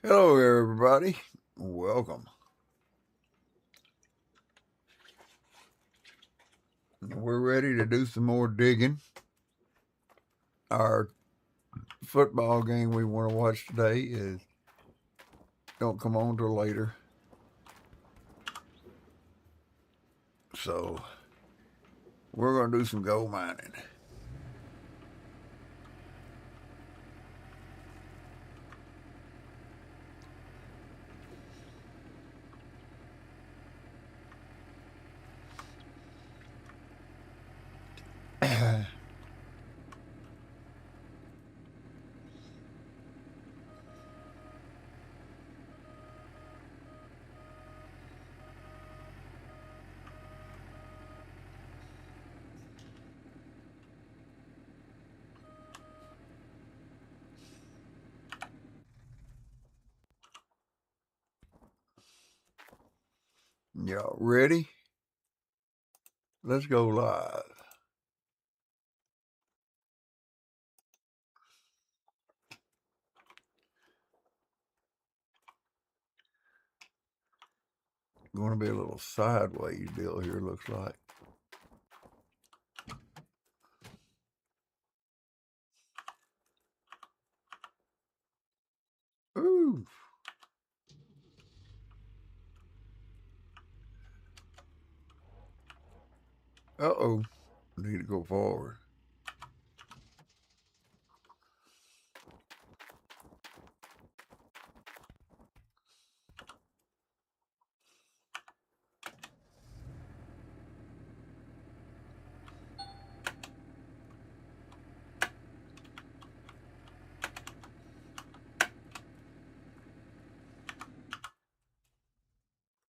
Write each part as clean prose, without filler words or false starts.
Hello, everybody. Welcome. We're ready to do some more digging. Our football game we want to watch today is don't come on till later. So we're going to do some gold mining. Y'all ready? Let's go live. Going to be a little sideways deal here, looks like. Ooh. Uh-oh. Need to go forward.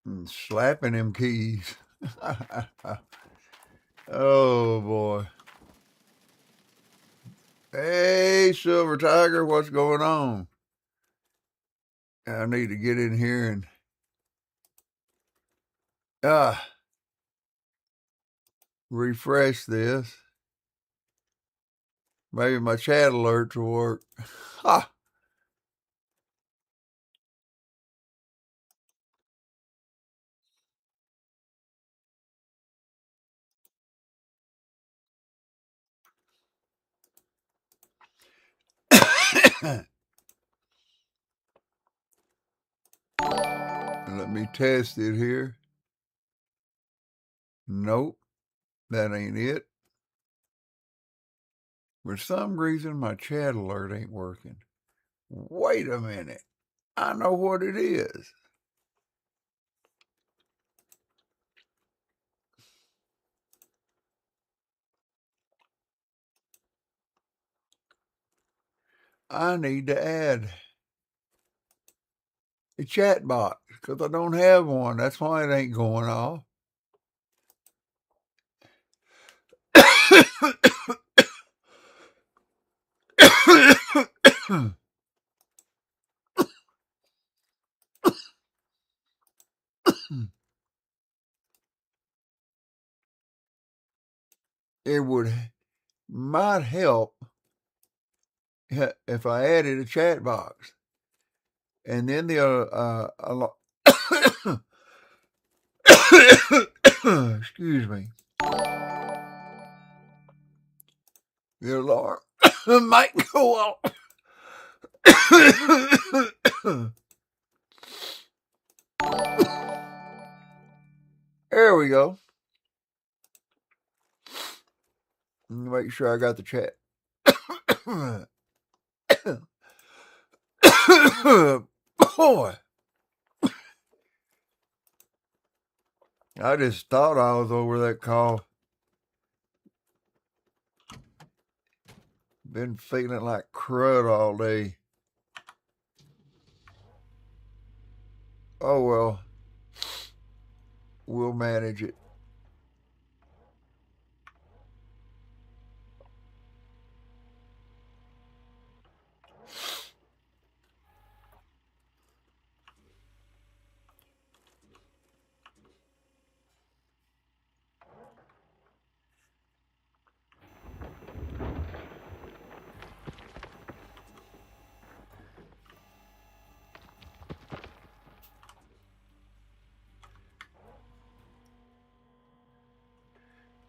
And slapping them keys. Oh, boy. Hey, Silver Tiger, what's going on? I need to get in here and refresh this. Maybe my chat alerts will work. Ha! Let me test it here. Nope, that ain't it. For some reason, my chat alert ain't working. Wait a minute. I know what it is. I need to add a chat box because I don't have one. That's why it ain't going off. It might help if I added a chat box. And then excuse me, the alarm might go off. There we go. Make sure I got the chat. Boy, I just thought I was over that call. Been feeling like crud all day. Oh well, we'll manage it.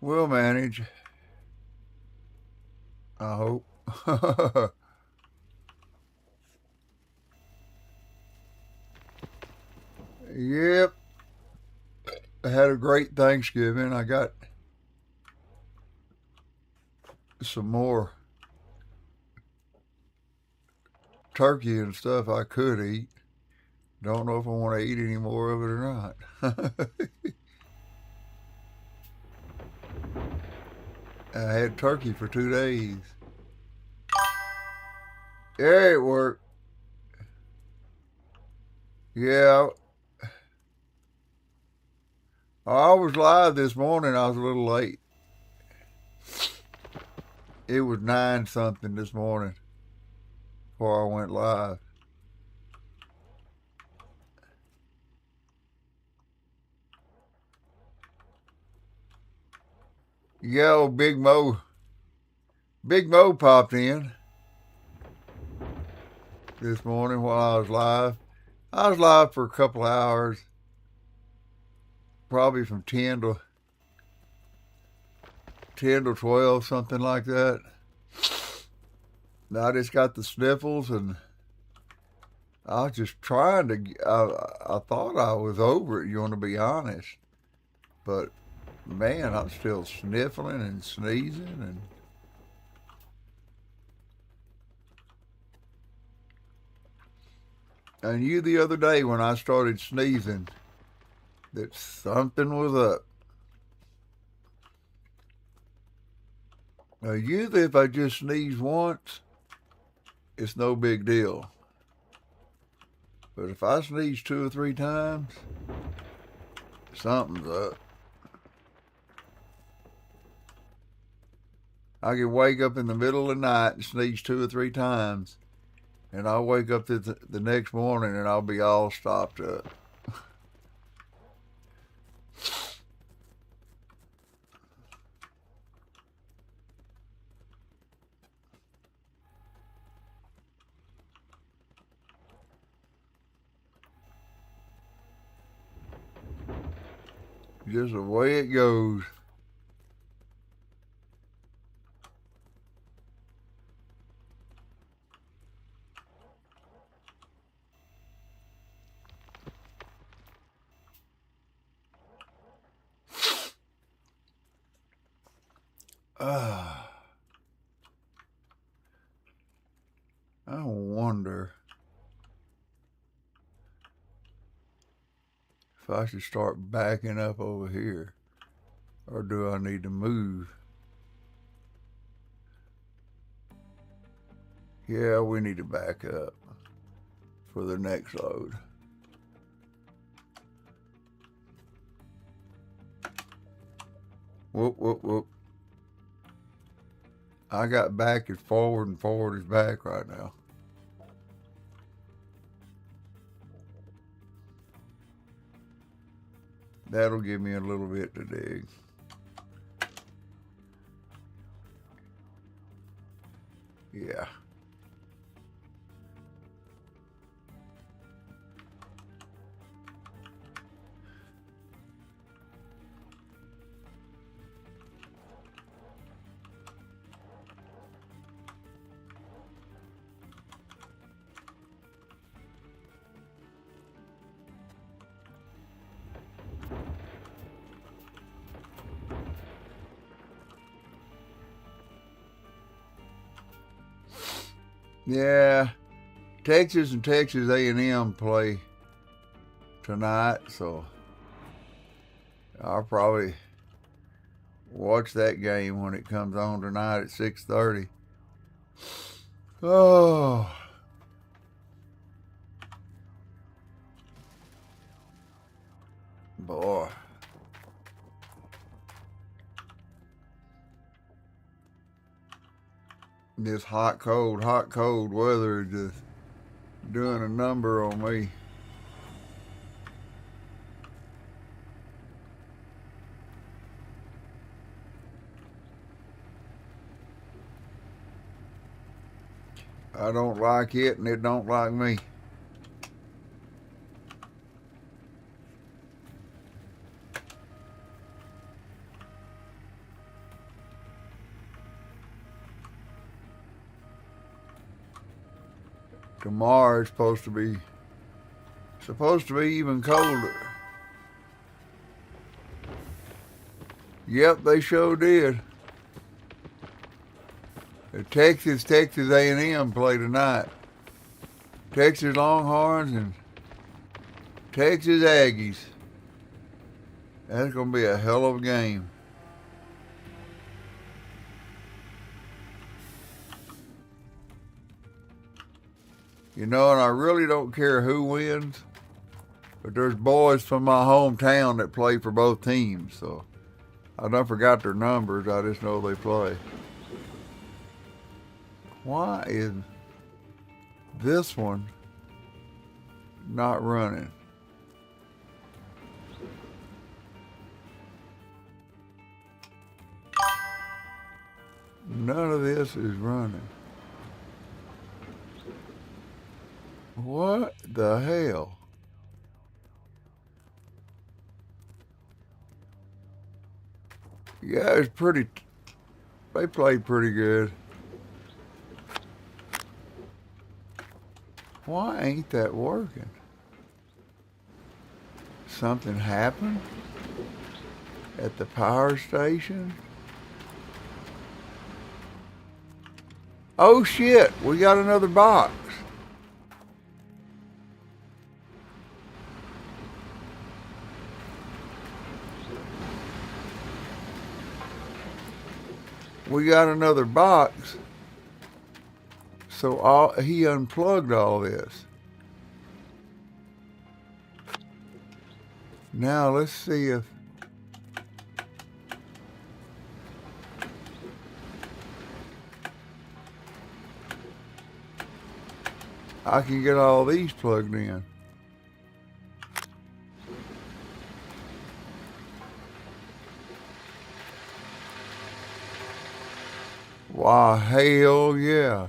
We'll manage. I hope. Yep. I had a great Thanksgiving. I got some more turkey and stuff I could eat. Don't know if I want to eat any more of it or not. I had turkey for 2 days. Yeah, it worked. Yeah, I was live this morning. I was a little late. It was 9 something this morning before I went live. Yeah, old Big Mo popped in this morning while I was live. I was live for a couple hours, probably from 10 to 12, something like that. I just got the sniffles, and I was just trying to. I thought I was over it. You want to be honest, but man, I'm still sniffling and sneezing, and you the other day when I started sneezing, that something was up. Now usually if I just sneeze once, it's no big deal. But if I sneeze 2 or 3 times, something's up. I can wake up in the middle of the night and sneeze 2 or 3 times, and I'll wake up the next morning and I'll be all stopped up. Just the way it goes. I wonder if I should start backing up over here, or do I need to move? Yeah, we need to back up for the next load. Whoop, whoop, whoop. I got back as forward, and forward is back right now. That'll give me a little bit to dig. Yeah. Yeah. Texas and Texas A&M play tonight, so I'll probably watch that game when it comes on tonight at 6:30. Oh, boy. This hot, cold weather is just doing a number on me. I don't like it, and it don't like me. Tomorrow it's supposed to be even colder. Yep, they sure did. Texas A&M play tonight. Texas Longhorns and Texas Aggies. That's going to be a hell of a game. You know, and I really don't care who wins, but there's boys from my hometown that play for both teams, so I don't forgot their numbers. I just know they play. Why is this one not running? None of this is running. What the hell? Yeah, it's pretty. They played pretty good. Why ain't that working? Something happened at the power station? Oh shit, we got another box. We got another box. So he unplugged all this. Now let's see if I can get all these plugged in. Why, hell yeah.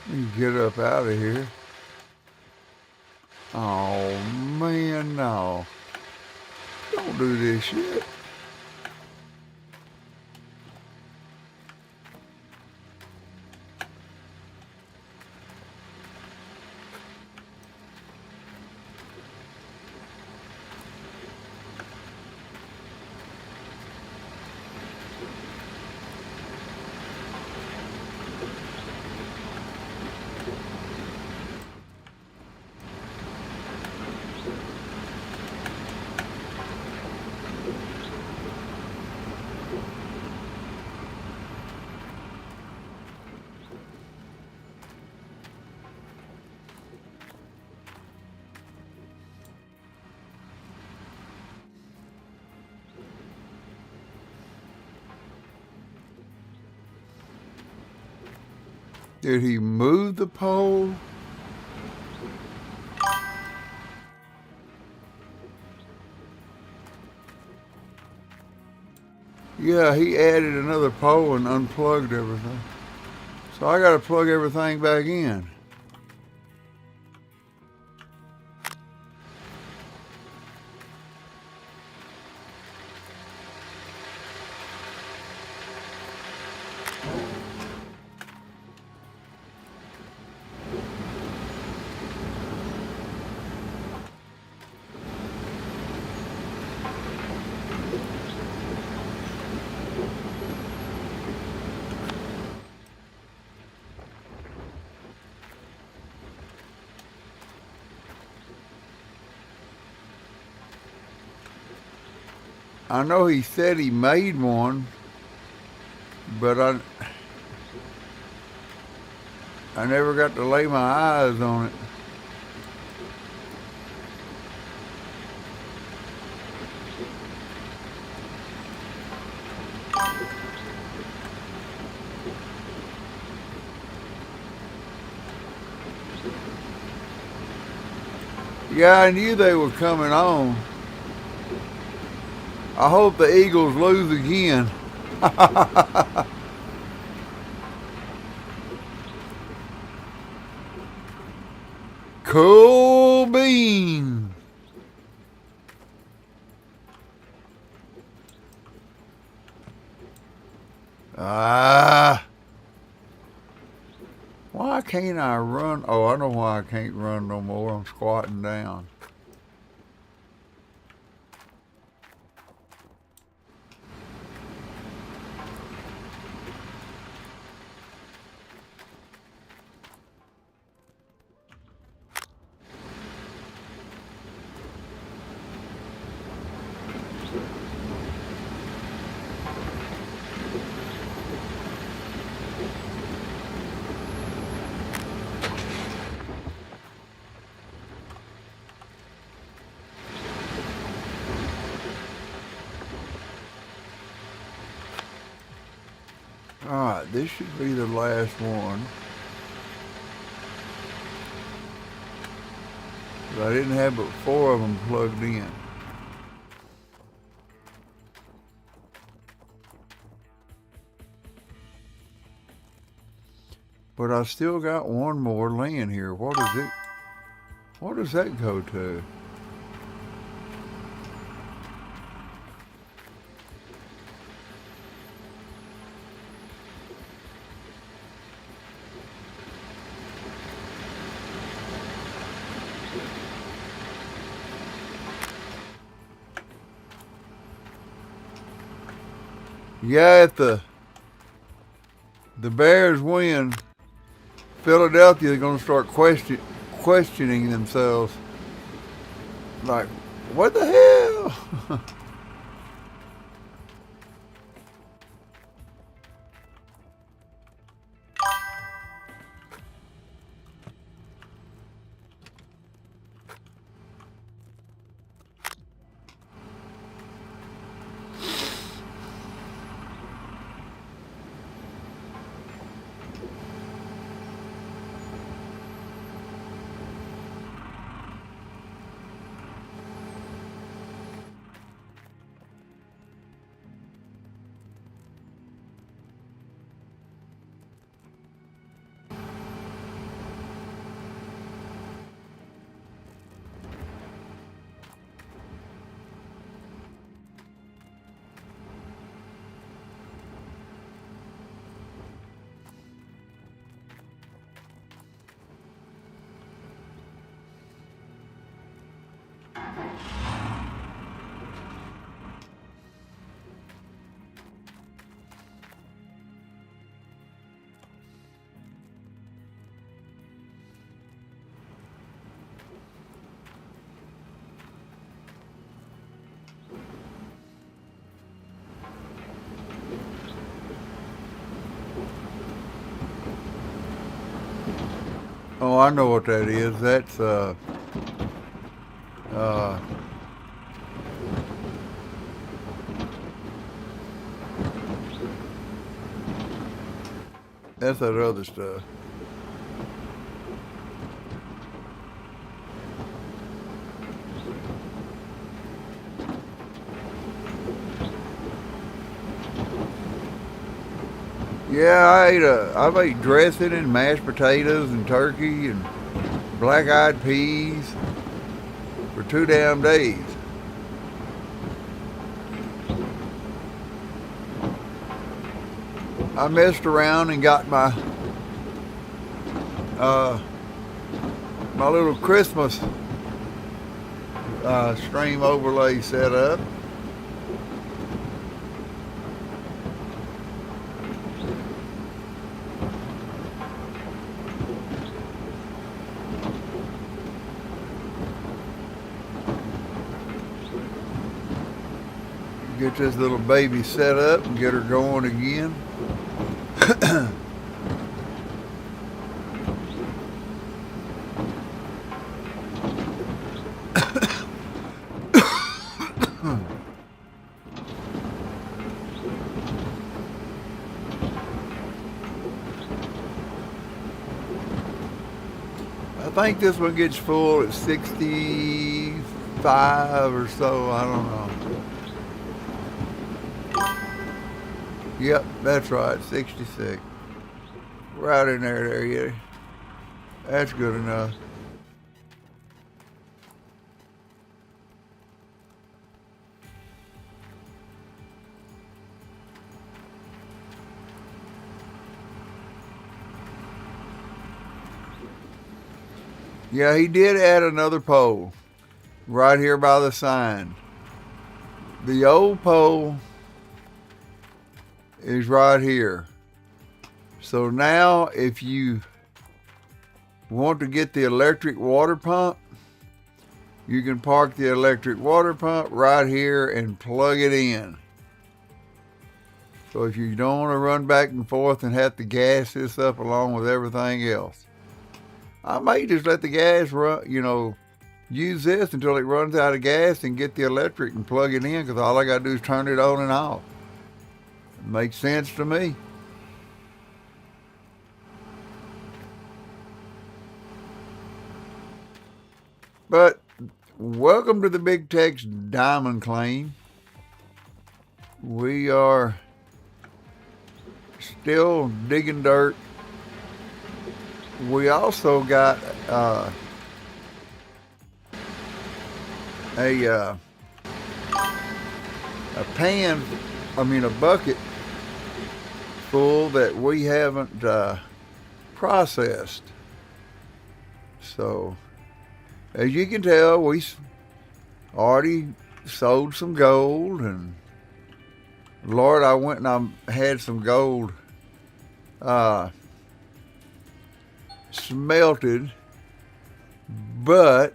Let me get up out of here. Oh man, no. Don't do this shit. Did he move the pole? Yeah, he added another pole and unplugged everything. So I gotta plug everything back in. I know he said he made one, but I never got to lay my eyes on it. Yeah, I knew they were coming on. I hope the Eagles lose again. Cool bean. Ah. Why can't I run? Oh, I know why I can't run no more. I'm squatting down. Alright, this should be the last one. But I didn't have but 4 of them plugged in. But I still got one more laying here. What is it? What does that go to? Yeah, if the Bears win, Philadelphia is going to start questioning themselves. Like, what the hell? Oh, I know what that is. That's uh, that's that other stuff. Yeah, I've ate dressing and mashed potatoes and turkey and black-eyed peas for 2 damn days. I messed around and got uh, my little Christmas stream overlay set up. Get this little baby set up and get her going again. I think this one gets full at 65 or so, I don't know. Yep, that's right, 66. Right in there, yeah. That's good enough. Yeah, he did add another pole right here by the sign. The old pole is right here. So now if you want to get the electric water pump, you can park the electric water pump right here and plug it in. So if you don't want to run back and forth and have to gas this up along with everything else, I may just let the gas run, use this until it runs out of gas and get the electric and plug it in, because all I got to do is turn it on and off. It makes sense to me. But welcome to the Big Tex Diamond Claim. We are still digging dirt. We also got a bucket full that we haven't processed. So, as you can tell, we already sold some gold, and Lord, I went and I had some gold smelted, but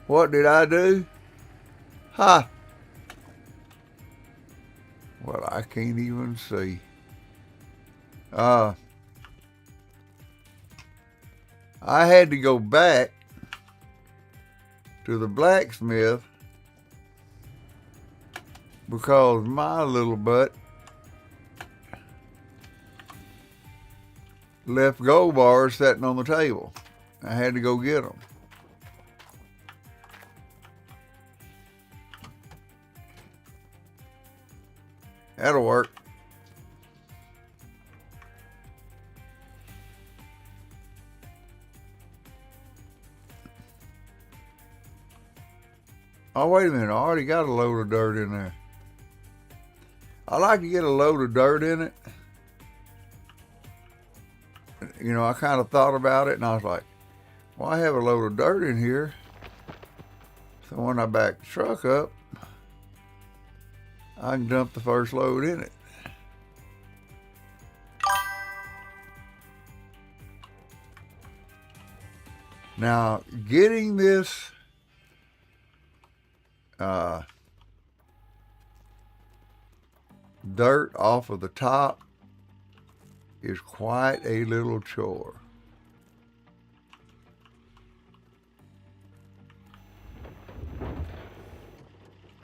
what did I do? Ha! Well, I can't even see. I had to go back to the blacksmith because my little butt left gold bars sitting on the table. I had to go get them. That'll work. Oh, wait a minute. I already got a load of dirt in there. I like to get a load of dirt in it. I kind of thought about it, and I was like, well, I have a load of dirt in here. So when I back the truck up, I can dump the first load in it. Now, getting this dirt off of the top is quite a little chore.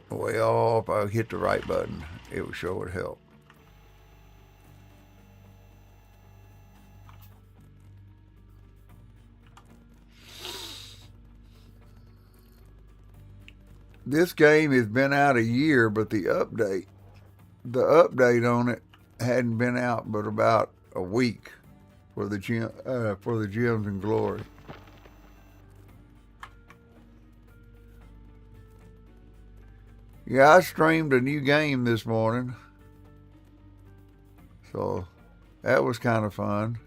Well, if I hit the right button, it would sure would help. This game has been out a year, but the update on it hadn't been out but about a week for the Gems and Glory. Yeah, I streamed a new game this morning, so that was kind of fun.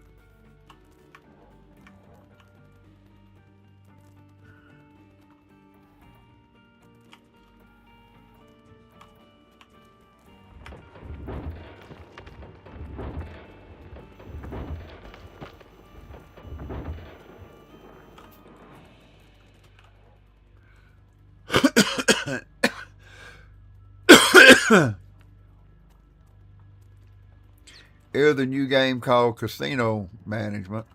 Here's the new game called Casino Management,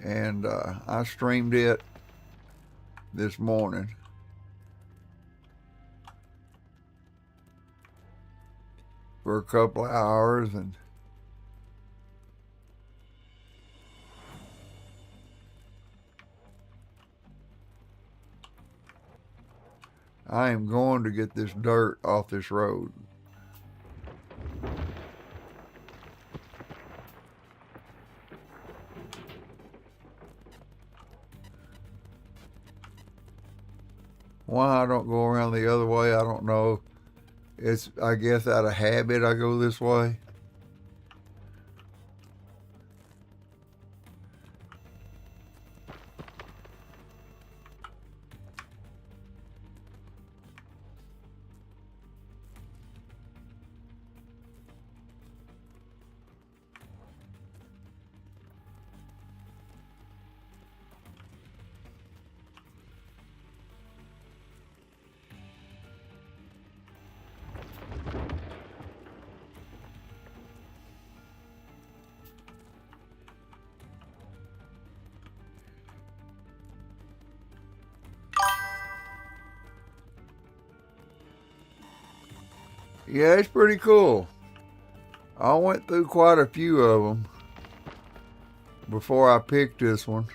and I streamed it this morning. For a couple of hours, and I am going to get this dirt off this road. Why I don't go around the other way, I don't know. It's, I guess, out of habit I go this way. Yeah, it's pretty cool. I went through quite a few of them before I picked this one.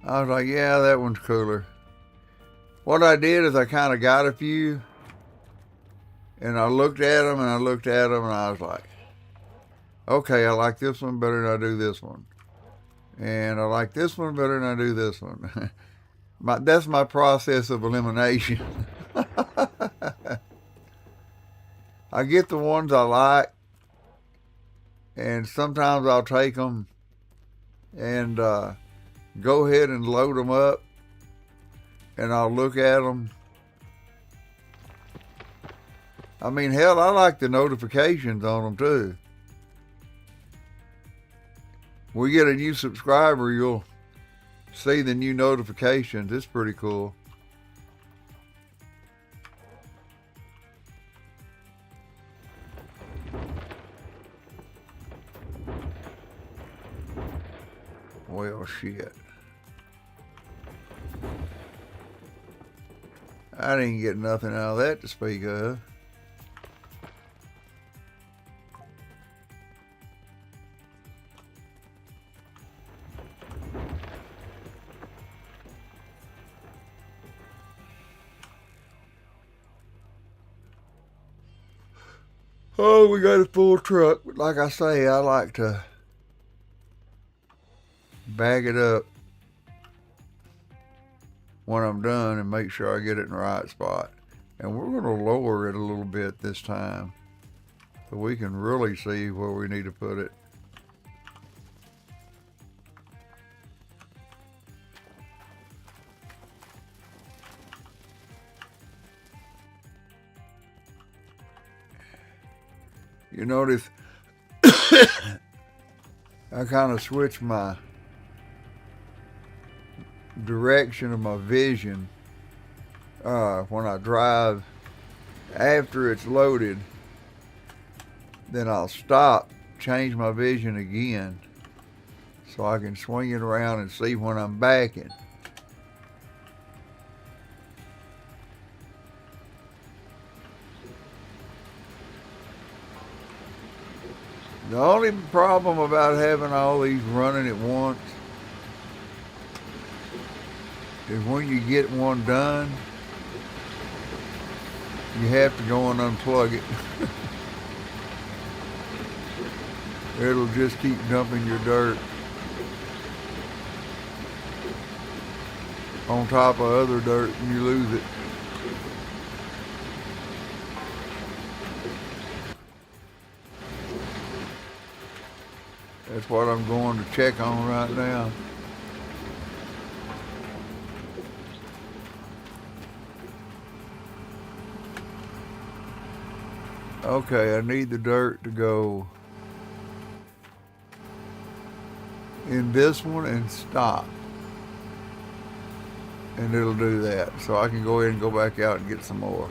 I was like, yeah, that one's cooler. What I did is I kind of got a few, and I looked at them and I looked at them, and I was like, okay, I like this one better than I do this one. And I like this one better than I do this one. That's my process of elimination. I get the ones I like, and sometimes I'll take them and go ahead and load them up, and I'll look at them. I mean, hell, I like the notifications on them too. We get a new subscriber, you'll see the new notifications. It's pretty cool. Well, shit. I didn't get nothing out of that to speak of. Oh, we got a full truck. But like I say, I like to bag it up when I'm done and make sure I get it in the right spot. And we're going to lower it a little bit this time so we can really see where we need to put it. You notice I kind of switched my direction of my vision when I drive. After it's loaded, then I'll stop, change my vision again so I can swing it around and see when I'm backing. The only problem about having all these running at once is when you get one done, you have to go and unplug it. It'll just keep dumping your dirt on top of other dirt and you lose it. That's what I'm going to check on right now. Okay, I need the dirt to go in this one and stop. And it'll do that. So I can go ahead and go back out and get some more.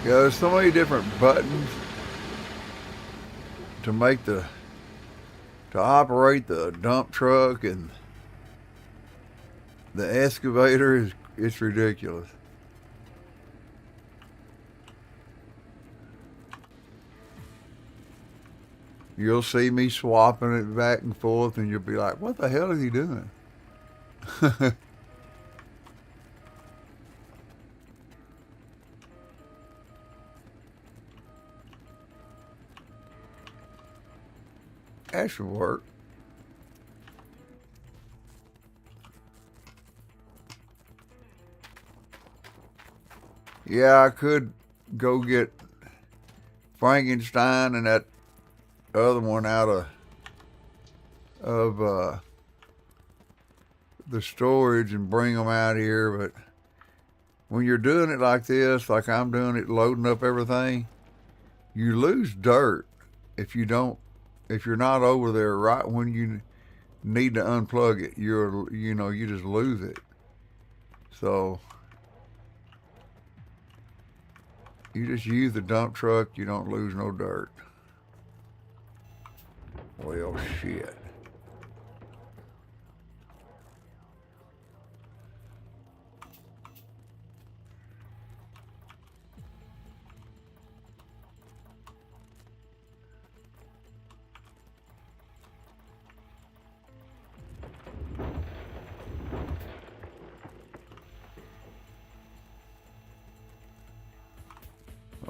Yeah, there's so many different buttons to make to operate the dump truck and the excavator. It's ridiculous. You'll see me swapping it back and forth, and you'll be like, what the hell is he doing? That should work. Yeah, I could go get Frankenstein and that other one out of the storage and bring them out here, but when you're doing it like this, like I'm doing it, loading up everything, you lose dirt if you don't, if you're not over there right when you need to unplug it. You just lose it. So you just use the dump truck, you don't lose no dirt. Well, shit.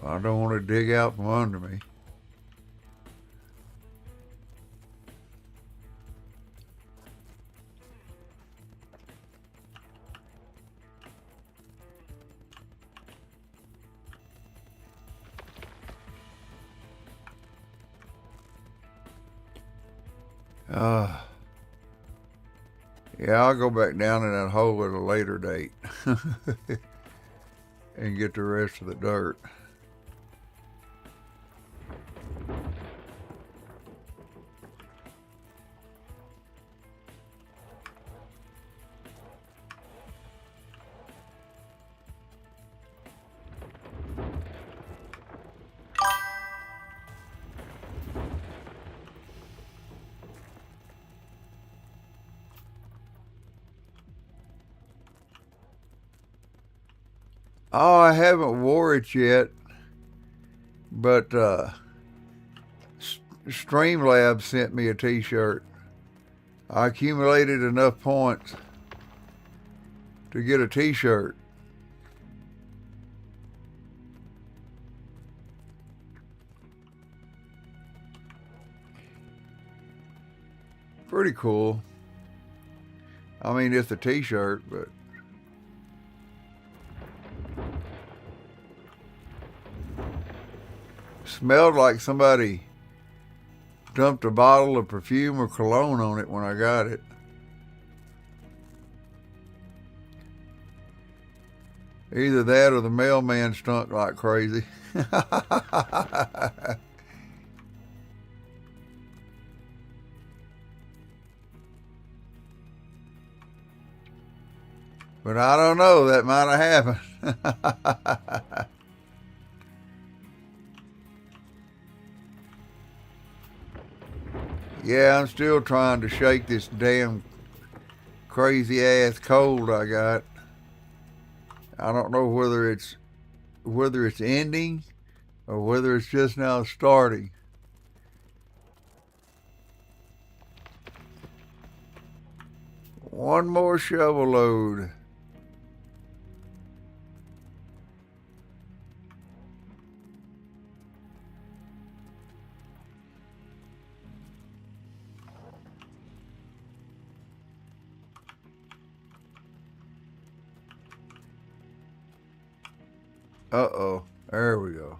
I don't want to dig out from under me. Uh, yeah, I'll go back down in that hole at a later date and get the rest of the dirt. Oh, I haven't wore it yet, but Streamlabs sent me a t-shirt. I accumulated enough points to get a t-shirt. Pretty cool. I mean, it's a t-shirt, but smelled like somebody dumped a bottle of perfume or cologne on it when I got it. Either that or the mailman stunk like crazy. But I don't know, that might have happened. Yeah, I'm still trying to shake this damn crazy ass cold I got. I don't know whether it's ending or whether it's just now starting. One more shovel load. Uh-oh. There we go.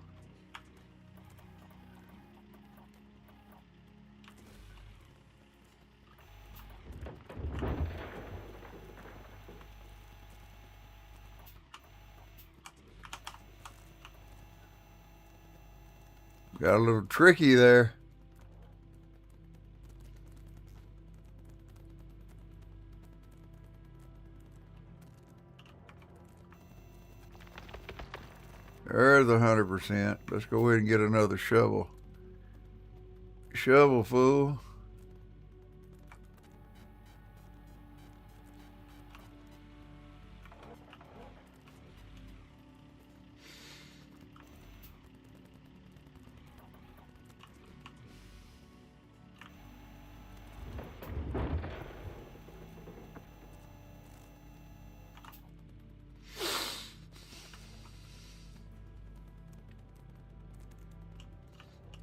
Got a little tricky there. There's 100%. Let's go ahead and get another shovel. Shovel full.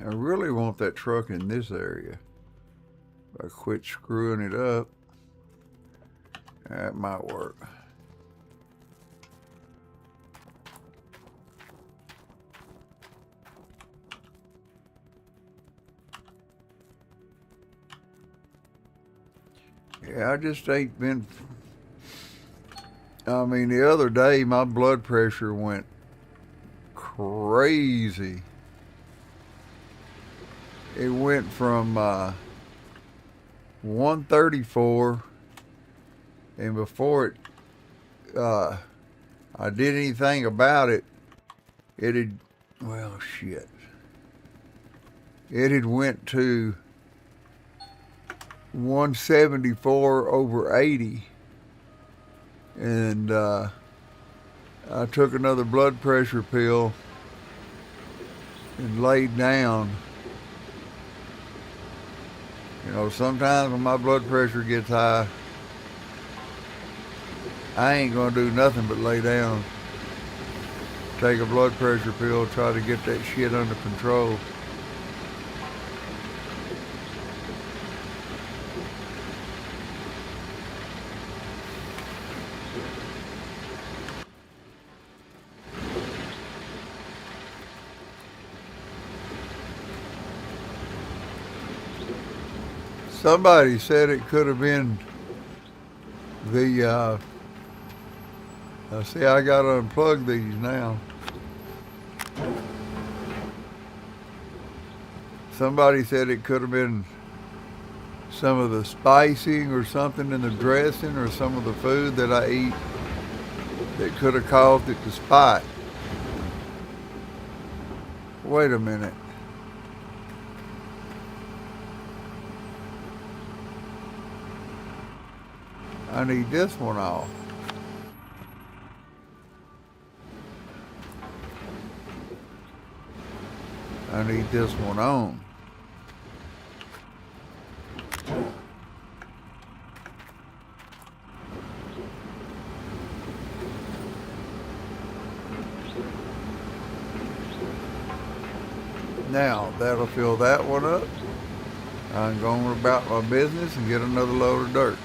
I really want that truck in this area. If I quit screwing it up, that might work. Yeah, I just ain't been. I mean, the other day my blood pressure went crazy. It went from 134, and before I did anything about it, it had, well, shit. It had went to 174/80, and I took another blood pressure pill and laid down. You know, sometimes when my blood pressure gets high, I ain't gonna do nothing but lay down, take a blood pressure pill, try to get that shit under control. Somebody said it could have been the, see, I gotta unplug these now. Somebody said it could have been some of the spicing or something in the dressing or some of the food that I eat that could have caused it to spike. Wait a minute. I need this one off. I need this one on. Now, that'll fill that one up. I'm going about my business and get another load of dirt.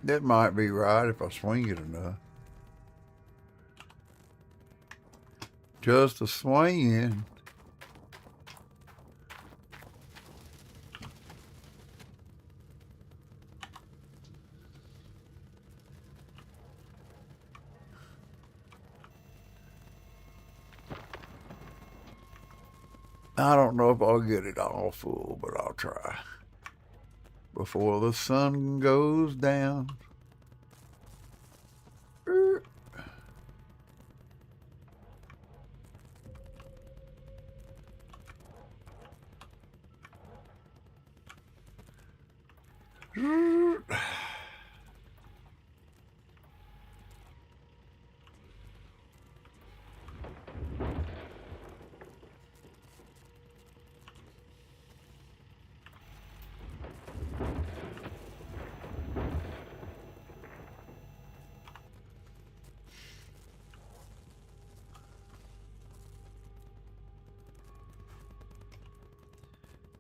That might be right if I swing it enough. Just a swing. I don't know if I'll get it all full, but I'll try. Before the sun goes down.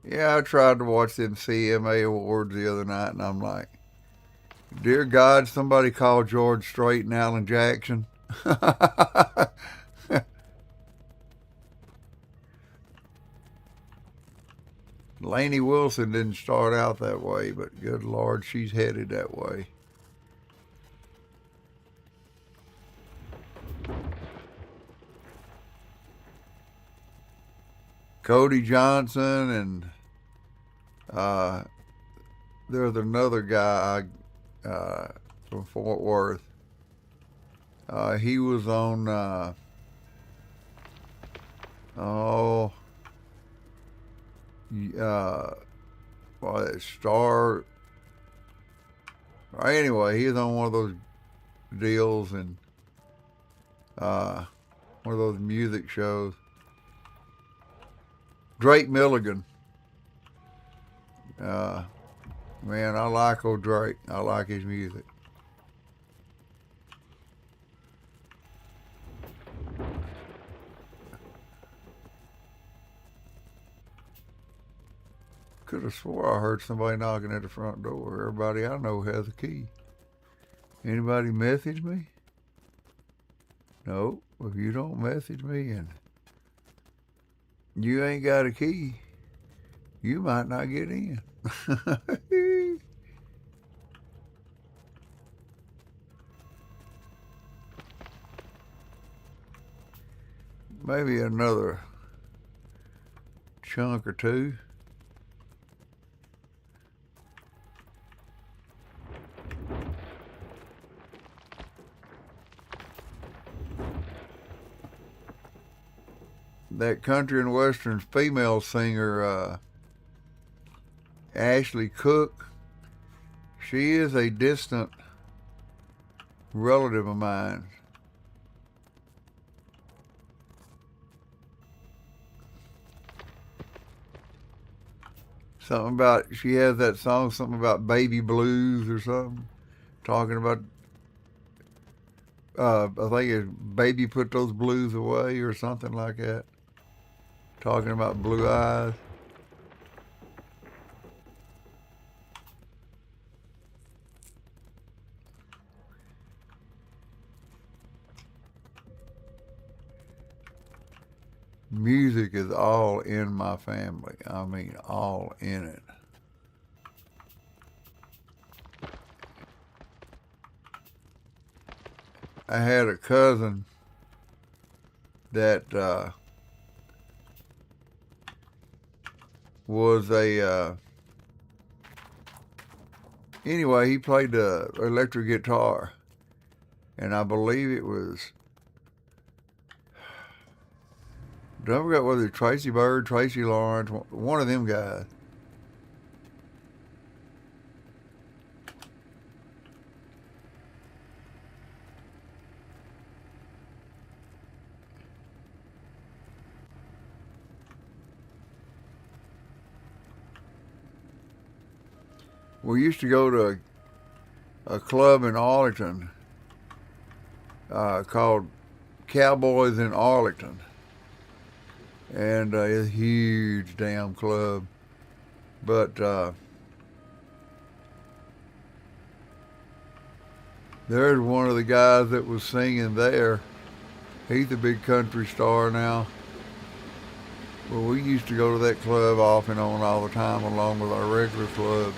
Yeah, I tried to watch them CMA awards the other night, and I'm like, dear God, somebody call George Strait and Alan Jackson. Lainey Wilson didn't start out that way, but good Lord, she's headed that way. Cody Johnson and there's another guy from Fort Worth. He was on Oh, well, Star. Anyway, he's on one of those deals and uh, one of those music shows. Drake Milligan. Uh, Man, I like old Drake. I like his music. Could have swore I heard somebody knocking at the front door. Everybody I know has a key. Anybody message me? No. If you don't message me and you ain't got a key, you might not get in. Maybe another chunk or two. That country and western female singer, Ashley Cook, she is a distant relative of mine. Something about, she has that song, something about baby blues or something, talking about, I think it's baby put those blues away or something like that, talking about blue eyes. Music is all in my family. I mean, all in it. I had a cousin that was a anyway. He played the electric guitar, and I believe it was. Don't forget whether it's Tracy Bird, Tracy Lawrence, one of them guys. We used to go to a club in Arlington called Cowboys in Arlington, and it's a huge damn club. But there's one of the guys that was singing there. He's a big country star now. Well, we used to go to that club off and on all the time, along with our regular club,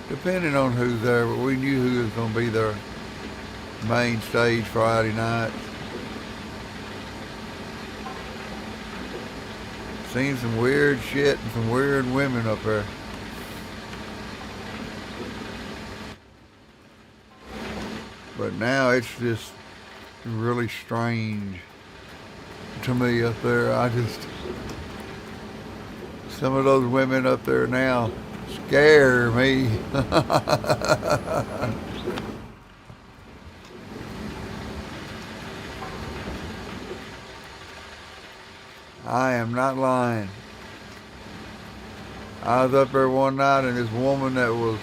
depending on who's there. But we knew who was going to be there main stage Friday night. Seen some weird shit and some weird women up there. But now it's just really strange to me up there. Some of those women up there now scare me. I am not lying. I was up there one night and this woman that was,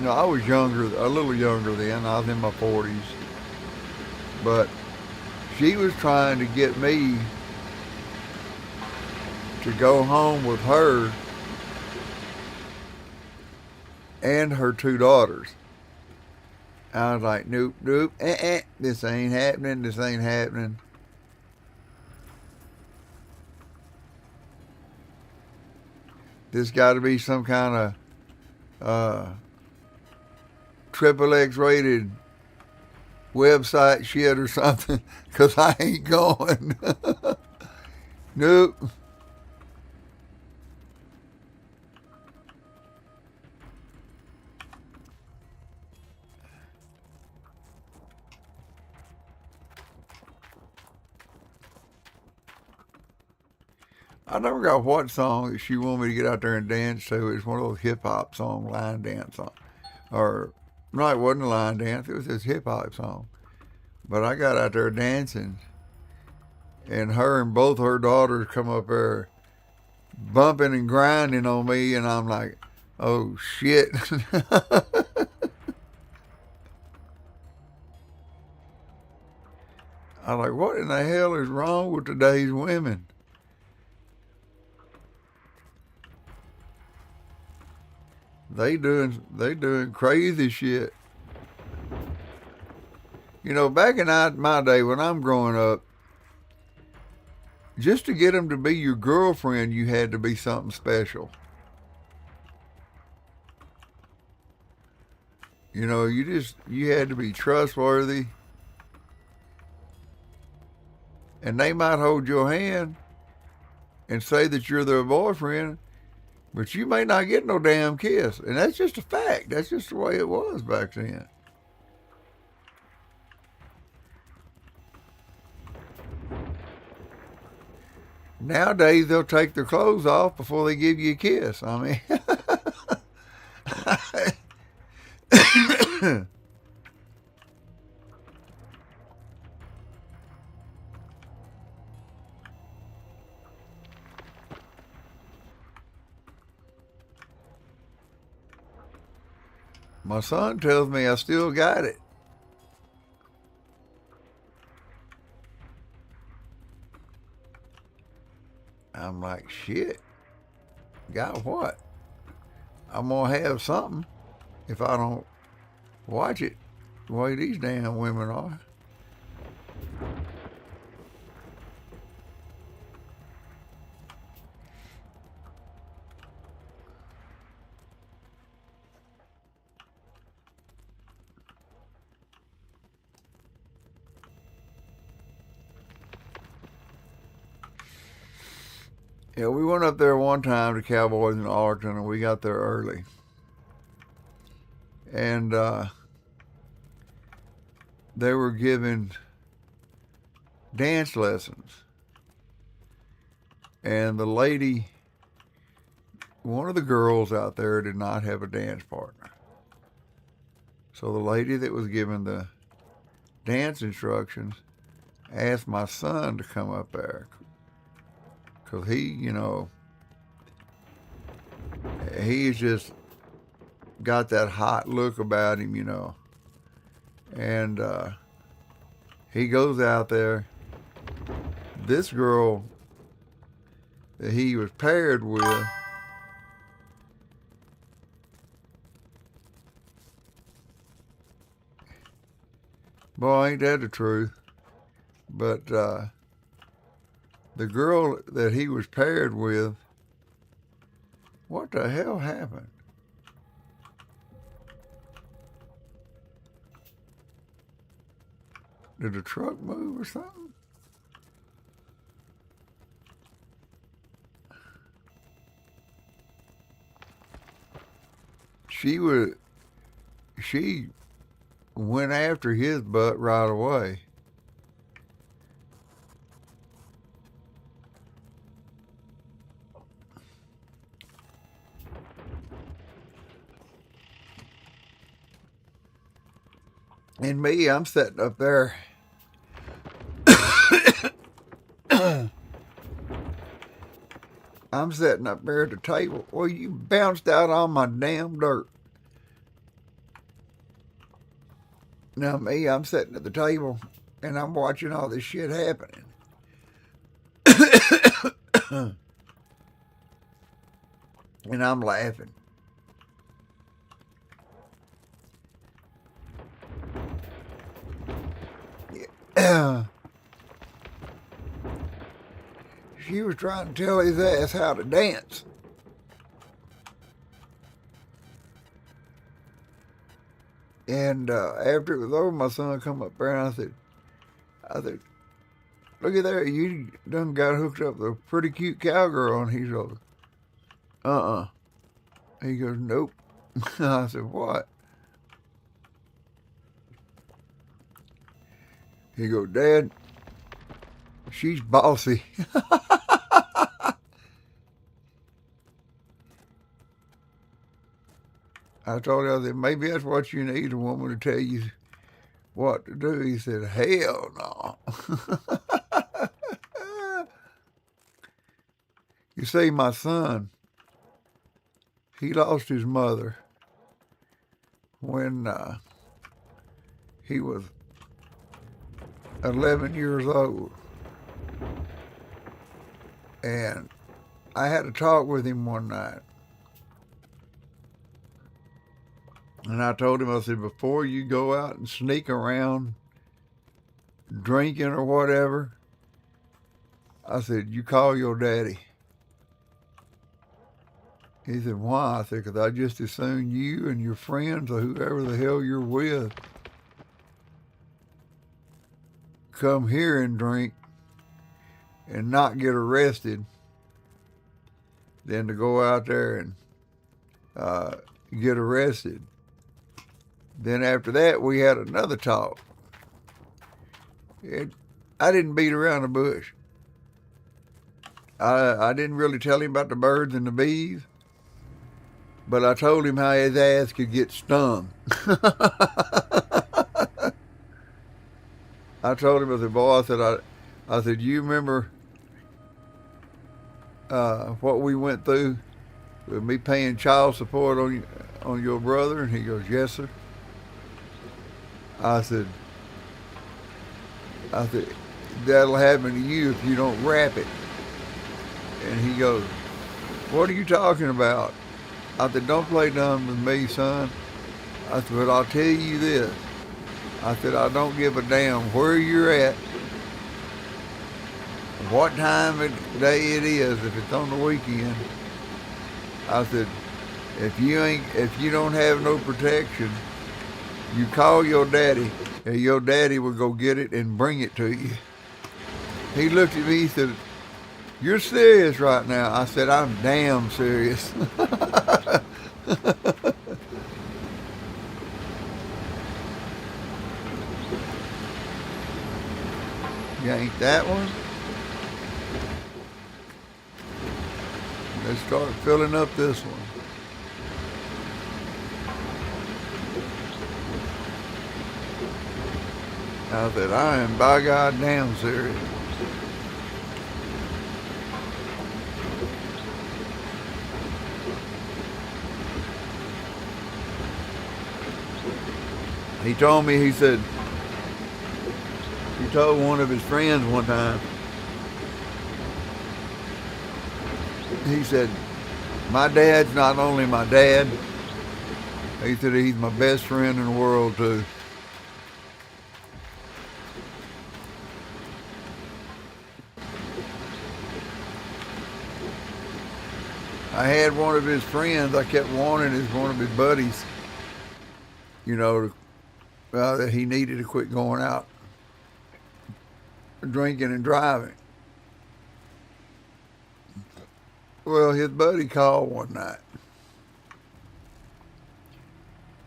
I was younger, a little younger then. I was in my 40s. But she was trying to get me to go home with her and her two daughters. I was like, nope, this ain't happening, this ain't happening. This got to be some kind of triple X rated website shit or something, because I ain't going. Nope. I never got what song that she wanted me to get out there and dance to. It's one of those hip hop song, line dance song, or no, it wasn't a line dance. It was this hip hop song. But I got out there dancing, and her and both her daughters come up there bumping and grinding on me, and I'm like, oh shit. I'm like, what in the hell is wrong with today's women? They doing crazy shit. You know, back in my day when I'm growing up, just to get them to be your girlfriend, you had to be something special. You know, you had to be trustworthy, and they might hold your hand and say that you're their boyfriend, but you may not get no damn kiss, and that's just a fact. That's just the way it was back then. Nowadays, they'll take their clothes off before they give you a kiss. I mean, my son tells me I still got it. I'm like, shit, got what? I'm gonna have something if I don't watch it the way these damn women are. Yeah, we went up there one time to Cowboys in Arlington, and we got there early. And they were giving dance lessons. And the lady, one of the girls out there, did not have a dance partner. So the lady that was giving the dance instructions asked my son to come up there. Because he, you know, he's just got that hot look about him, you know. And he goes out there. This girl that he was paired with, boy, ain't that the truth. But the girl that he was paired with, what the hell happened? Did the truck move or something? She went after his butt right away. And me, I'm sitting up there. I'm sitting up there at the table. Well, you bounced out on my damn dirt. Now me, I'm sitting at the table and I'm watching all this shit happening. And I'm laughing. Yeah. She was trying to tell his ass how to dance. And after it was over, my son come up there and I said, look at there, you done got hooked up with a pretty cute cowgirl. And he goes, uh-uh. He goes, nope. I said, what? He goes, Dad, she's bossy. I told him, I said, maybe that's what you need, a woman to tell you what to do. He said, hell no. You see, my son, he lost his mother when he was 11 years old. And I had a talk with him one night. And I told him, I said, before you go out and sneak around drinking or whatever, I said, you call your daddy. He said, why? I said, because I just as soon you and your friends or whoever the hell you're with come here and drink and not get arrested than to go out there and get arrested. Then after that, we had another talk. I didn't beat around the bush. I didn't really tell him about the birds and the bees, but I told him how his ass could get stung. I told him, I said, boy, I said, you remember what we went through with me paying child support on your brother? And he goes, yes, sir. I said, that'll happen to you if you don't wrap it. And he goes, what are you talking about? I said, don't play dumb with me, son. I said, but I'll tell you this. I said, I don't give a damn where you're at, what time of day it is, if it's on the weekend. I said, if you don't have no protection, you call your daddy, and your daddy will go get it and bring it to you. He looked at me, he said, you're serious right now? I said, I'm damn serious. You ain't that one? Let's start filling up this one. I said, I am by God damn serious. He told me, he said, he told one of his friends one time, he said, my dad's not only my dad, he said he's my best friend in the world too. I had one of his friends, I kept wanting as one of his buddies, that he needed to quit going out drinking and driving. Well, his buddy called one night.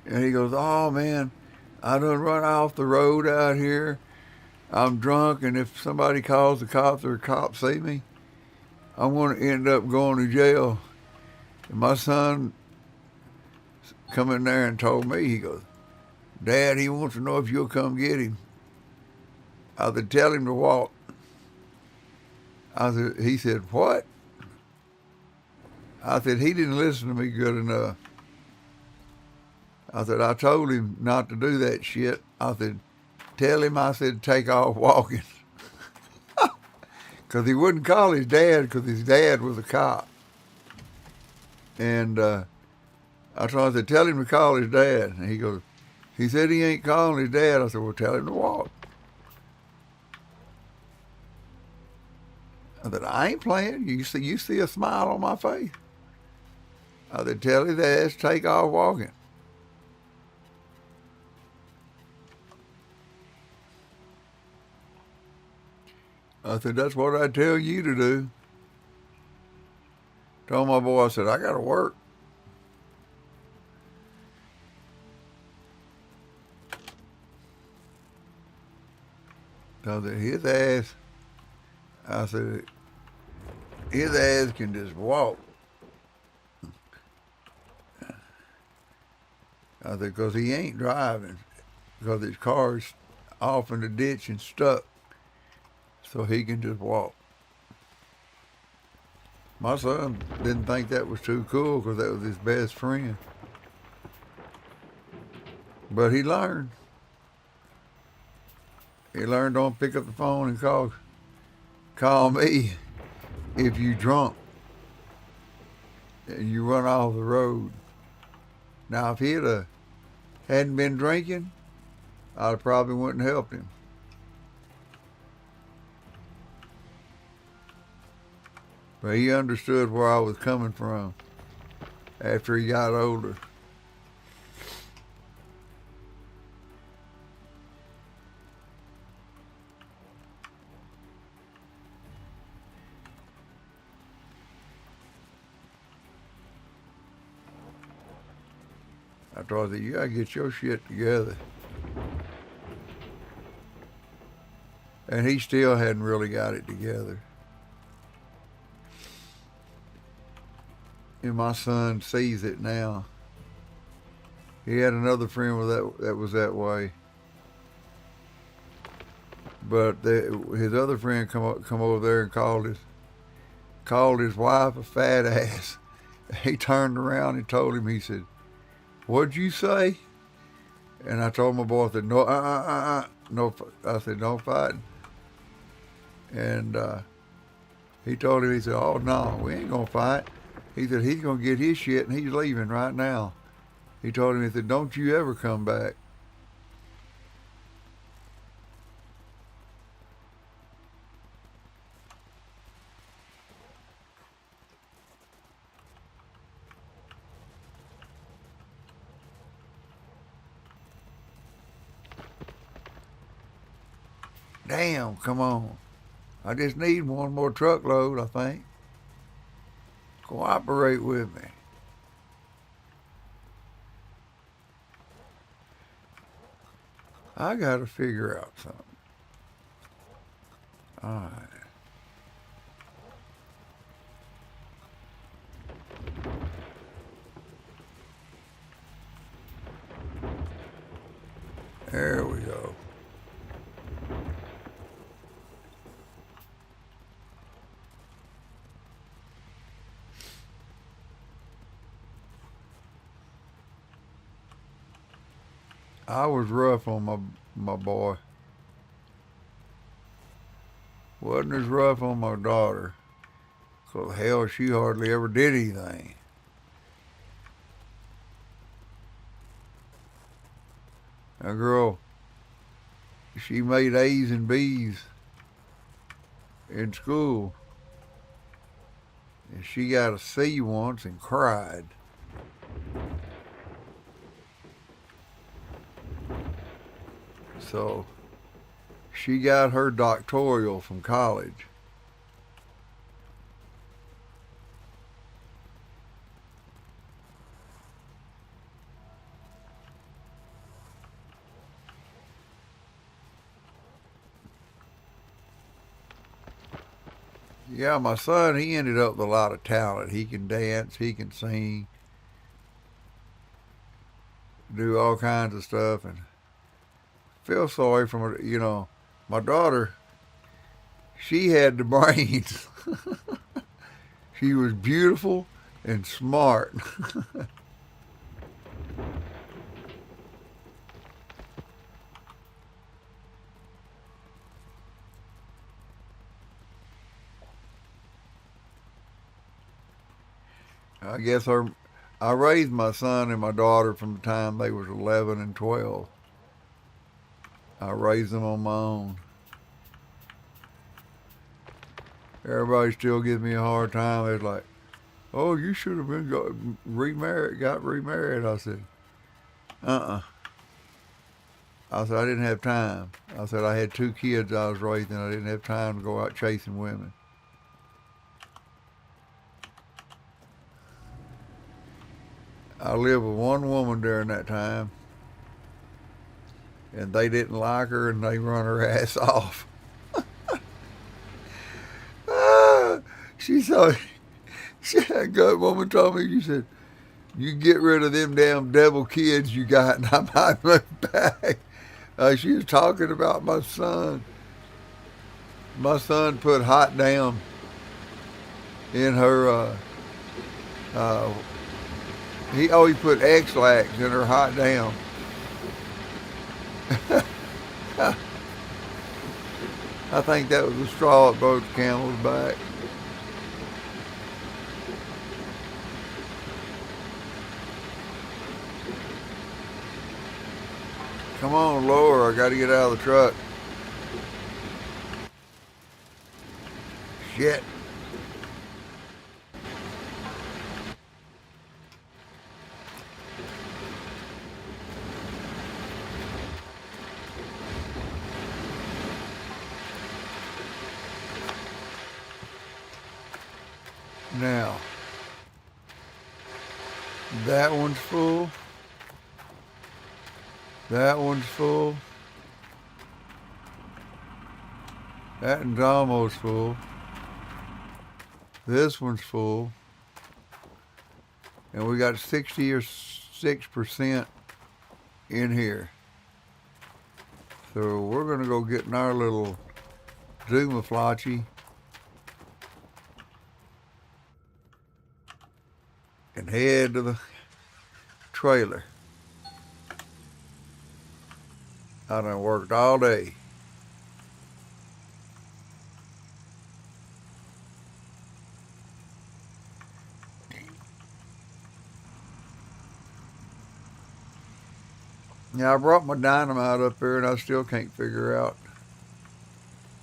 And he goes, oh man, I done run off the road out here. I'm drunk, and if somebody calls the cops or the cops see me, I'm going to end up going to jail. And my son come in there and told me, he goes, Dad, he wants to know if you'll come get him. I said, tell him to walk. He said, what? I said, he didn't listen to me good enough. I said, I told him not to do that shit. I said, tell him, I said, take off walking. Because he wouldn't call his dad because his dad was a cop. And I said, tell him to call his dad. And he goes, he said he ain't calling his dad. I said, well, tell him to walk. I said, I ain't playing. You see a smile on my face. I said, tell his ass, take off walking. I said, that's what I tell you to do. Told my boy, I said, I got to work. I said, his ass can just walk. I said, because he ain't driving, because his car's off in the ditch and stuck, so he can just walk. My son didn't think that was too cool because that was his best friend. But he learned. He learned don't pick up the phone and call me if you drunk and you run off the road. Now, if hadn't been drinking, I probably wouldn't help him. But he understood where I was coming from after he got older. I told him, you gotta get your shit together. And he still hadn't really got it together. And my son sees it now. He had another friend that was that way. But his other friend come over there and called his wife a fat ass. He turned around and told him, he said, "What'd you say?" And I told my boy, I said, "No, no." I said, "No fighting." And he told him, he said, "Oh no, we ain't gonna fight." He said he's gonna get his shit and he's leaving right now. He told him, he said, "Don't you ever come back." Damn, come on. I just need one more truckload, I think. Cooperate with me. I gotta figure out something. All right. There we go. I was rough on my boy. Wasn't as rough on my daughter. 'Cause hell, she hardly ever did anything. That girl, she made A's and B's in school. And she got a C once and cried. So she got her doctoral from college. Yeah, my son, he ended up with a lot of talent. He can dance, he can sing, do all kinds of stuff, and feel sorry for her. My daughter, she had the brains. She was beautiful and smart. I guess I raised my son and my daughter from the time they was 11 and 12. I raised them on my own. Everybody still gives me a hard time. It's like, "Oh, you should have been got remarried." I said, "Uh-uh." I said, "I didn't have time." I said, "I had 2 kids I was raising. I didn't have time to go out chasing women." I lived with one woman during that time, and they didn't like her, and they run her ass off. Ah, she said, a good woman told me, she said, You get rid of them damn devil kids you got, and I might move back. She was talking about my son. My son put hot damn in her. Uh, he put X-Lax in her hot damn. I think that was the straw that broke the camel's back. Come on, lower. I got to get out of the truck. Shit. Now, that one's full. That one's full. That one's almost full. This one's full. And we got 66% in here. So we're going to go get in our little Zumaflachi and head to the trailer. I done worked all day. Now I brought my dynamite up here and I still can't figure out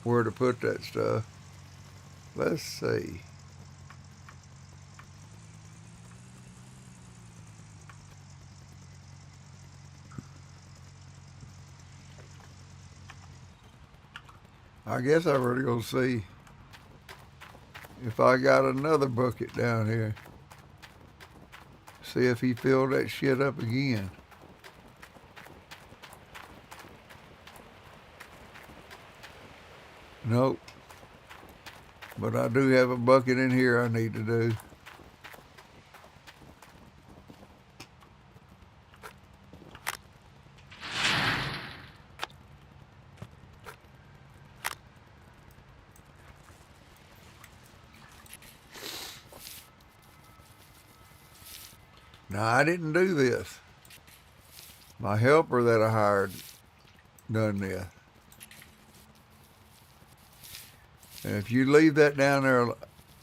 where to put that stuff. Let's see. I guess I better go see if I got another bucket down here. See if he filled that shit up again. Nope. But I do have a bucket in here I need to do. Now, I didn't do this. My helper that I hired done this. And if you leave that down there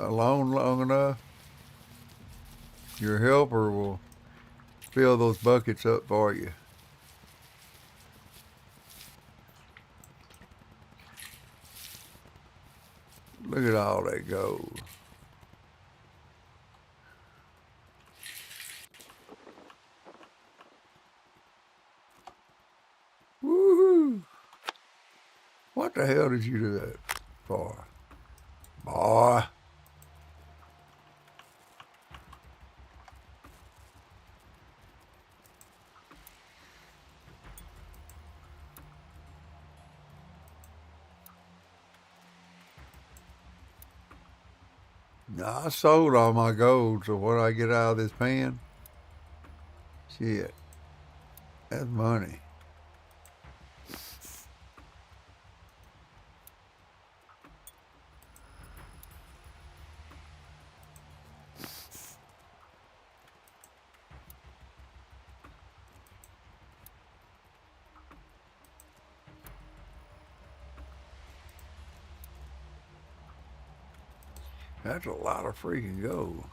alone long enough, your helper will fill those buckets up for you. Look at all that gold. Woohoo! What the hell did you do that for? Boy. Now, I sold all my gold, so what I get out of this pan? Shit. That's money. That's a lot of freaking gold.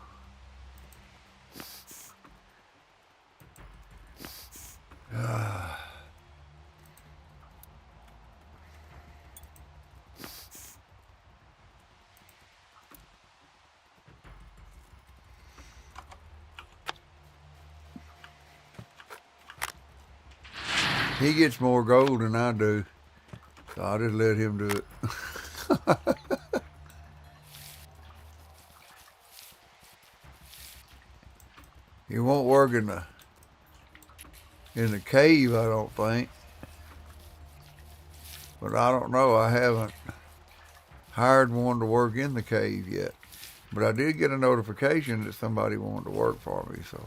He gets more gold than I do, so I'll just let him do it. He won't work in the cave, I don't think. But I don't know. I haven't hired one to work in the cave yet. But I did get a notification that somebody wanted to work for me, so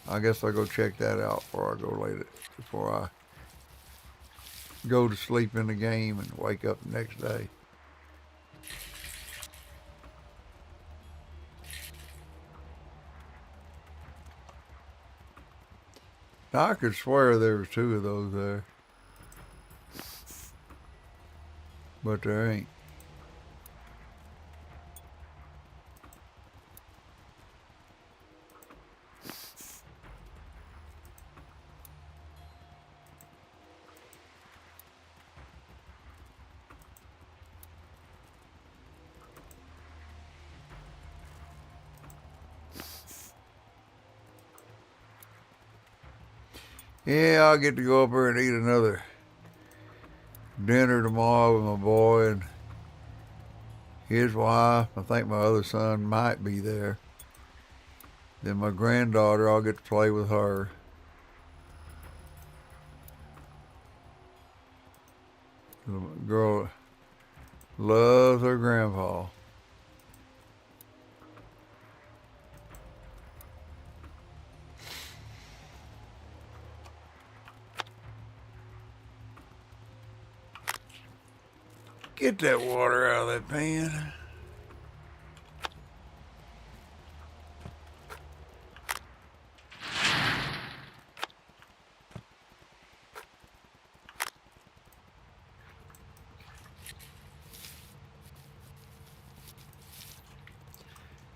I guess I'll go check that out before I go to sleep in the game and wake up the next day. Now, I could swear there was two of those there, but there ain't. Yeah, I'll get to go up there and eat another dinner tomorrow with my boy and his wife. I think my other son might be there. Then my granddaughter, I'll get to play with her. The girl loves her grandpa. Get that water out of that pan.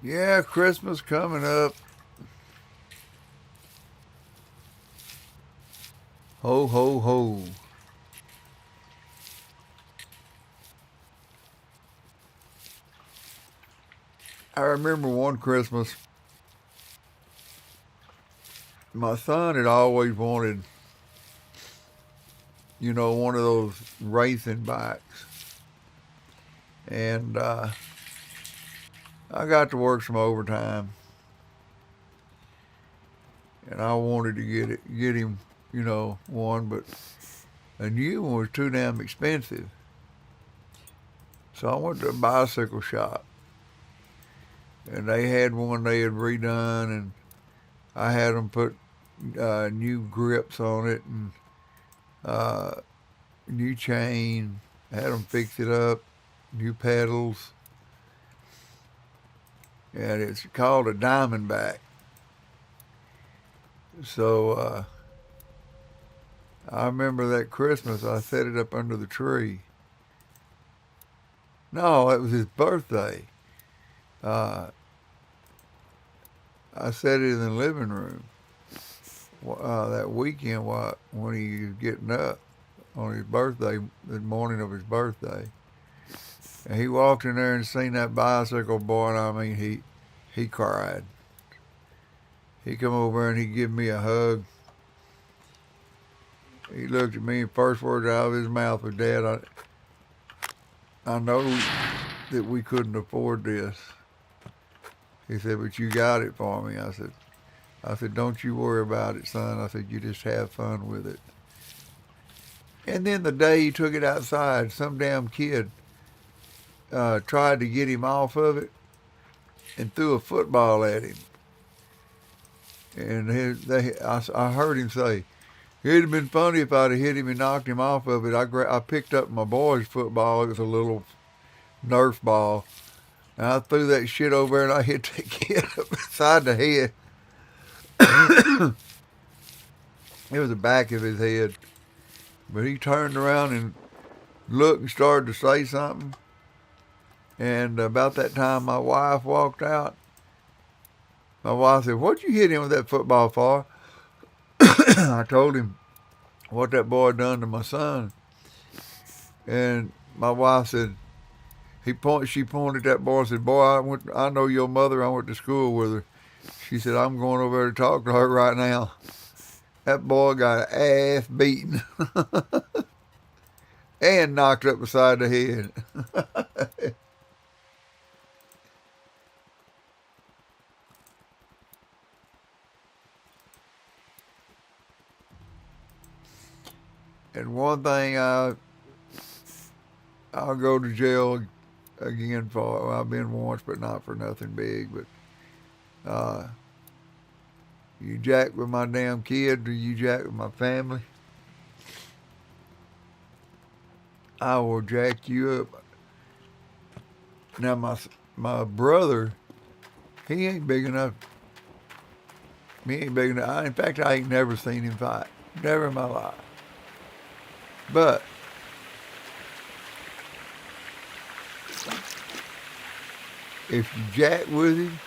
Yeah, Christmas coming up. Ho, ho, ho. I remember one Christmas, my son had always wanted, one of those racing bikes. And I got to work some overtime, and I wanted to get him, one, but a new one was too damn expensive. So I went to a bicycle shop, and they had one they had redone, and I had them put new grips on it and new chain. I had them fix it up, new pedals, and it's called a Diamondback. So I remember that Christmas I set it up under the tree. No, it was his birthday. Uh, I set it in the living room that weekend when he was getting up on his birthday, the morning of his birthday. And he walked in there and seen that bicycle, boy, and I mean, he cried. He come over and he give me a hug. He looked at me, and first words out of his mouth was, "Dad, I know that we couldn't afford this." He said, "But you got it for me." I said, "Don't you worry about it, son." I said, "You just have fun with it." And then the day he took it outside, some damn kid tried to get him off of it and threw a football at him. And I heard him say, "It'd have been funny if I'd have hit him and knocked him off of it." I picked up my boy's football. It was a little Nerf ball. And I threw that shit over there and I hit that kid upside the head. It was the back of his head. But he turned around and looked and started to say something. And about that time, my wife walked out. My wife said, "What'd you hit him with that football for?" I told him what that boy done to my son. And my wife said, she pointed at that boy and said, "Boy, I know your mother. I went to school with her." She said, "I'm going over there to talk to her right now." That boy got an ass beaten and knocked up beside the head. And one thing I'll go to jail again for. Well, I've been once, but not for nothing big. But You jack with my damn kid or you jack with my family, I will jack you up. Now my brother, he ain't big enough. He ain't big enough. In fact, I ain't never seen him fight. Never in my life. But if you jack with him,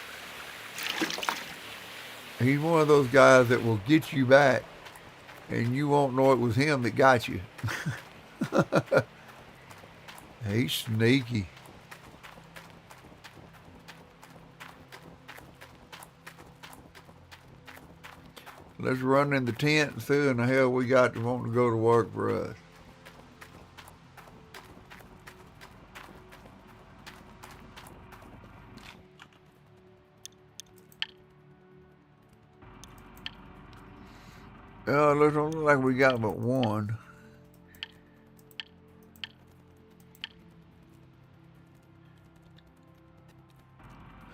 he's one of those guys that will get you back and you won't know it was him that got you. He's sneaky. Let's run in the tent and see who in the hell we got to want to go to work for us. It looks like we got but one.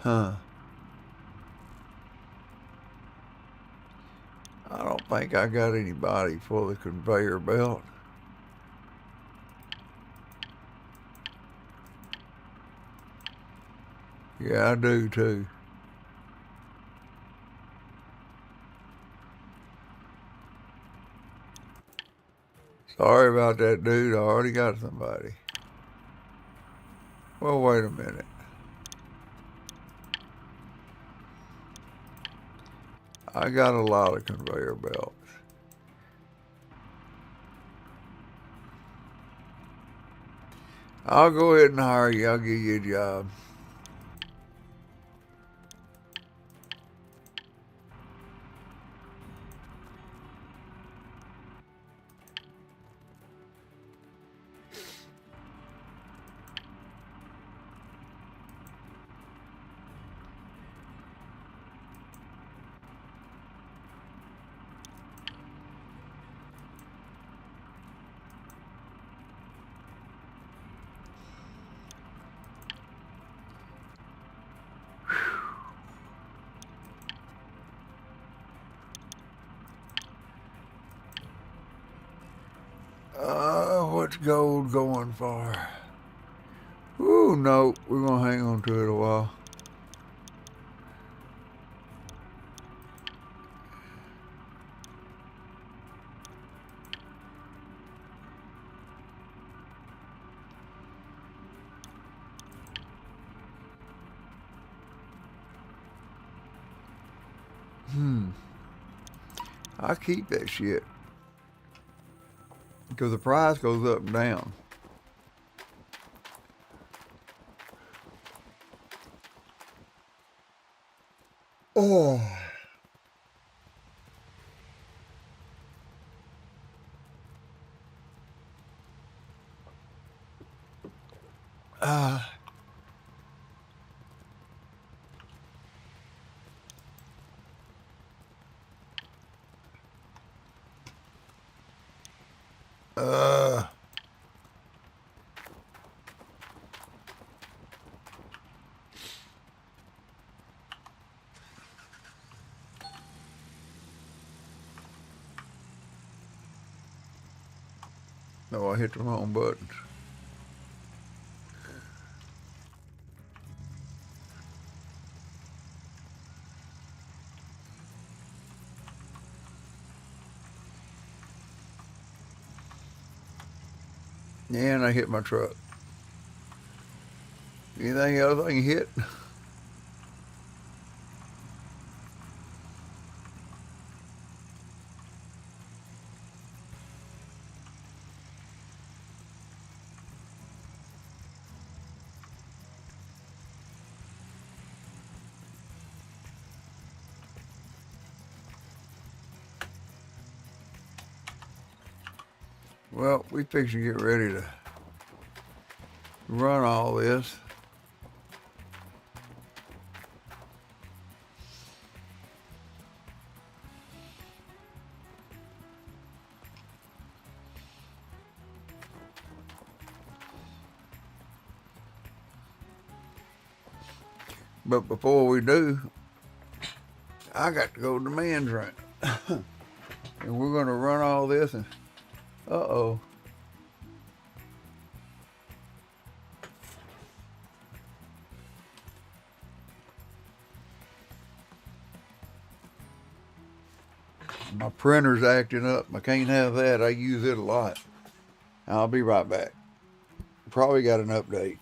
Huh. I don't think I got anybody for the conveyor belt. Yeah, I do too. Sorry about that, dude. I already got somebody. Well, wait a minute. I got a lot of conveyor belts. I'll go ahead and hire you. I'll give you a job. What's gold going for? Ooh, no, we're gonna hang on to it a while. I keep that shit because the price goes up and down. Oh. Uh, uh, no, I hit the wrong buttons. And I hit my truck. Anything else I can hit? Well, we fixing to get ready to run all this. But before we do, I got to go to the men's room. And we're going to run all this and, uh-oh. My printer's acting up. I can't have that. I use it a lot. I'll be right back. Probably got an update.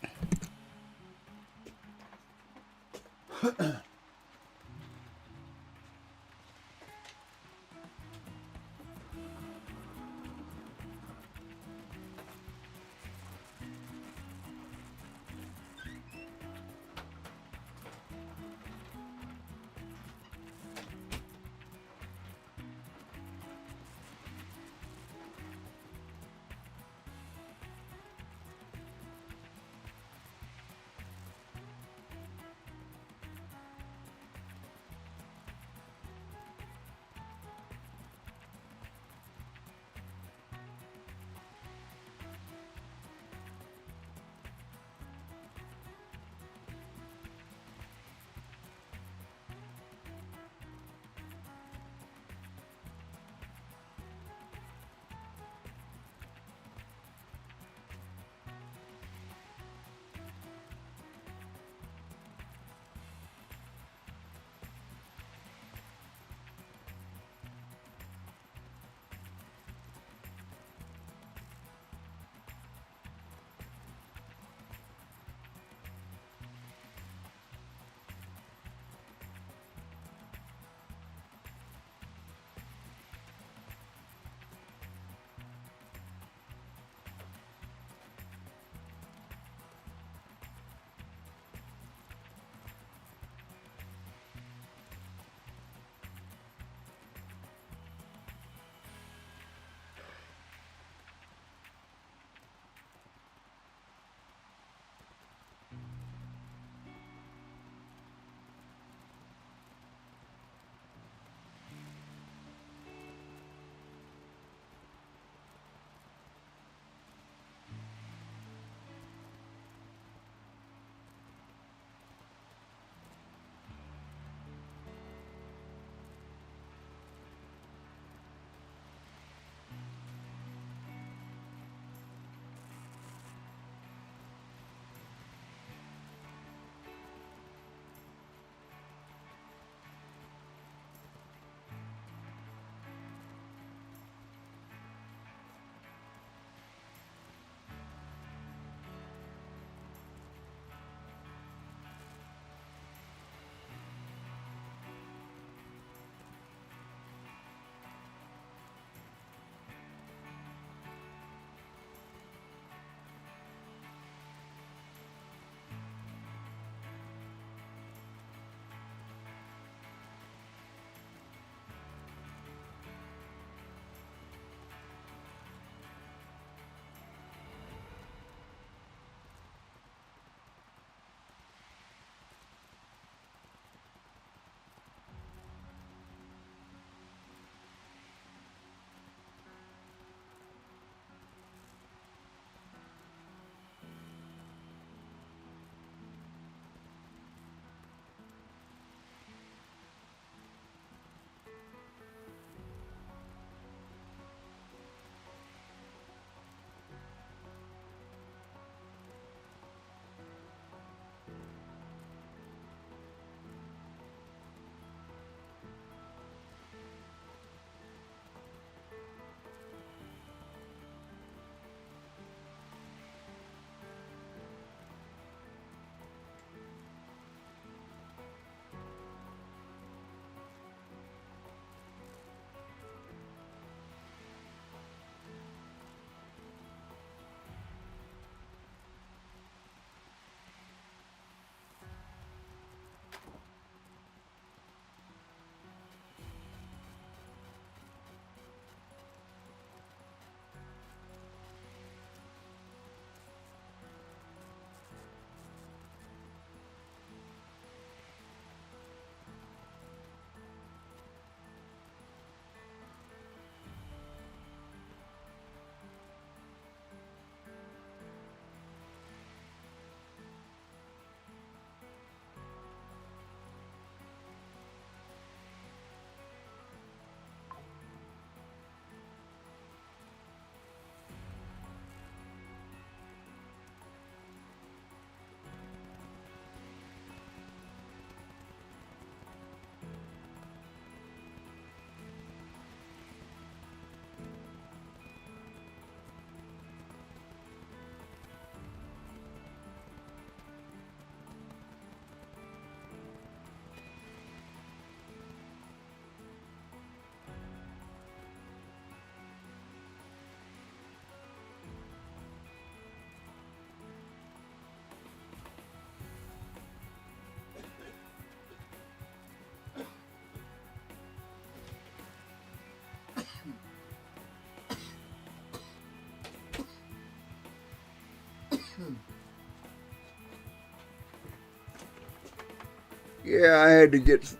Yeah, I had to get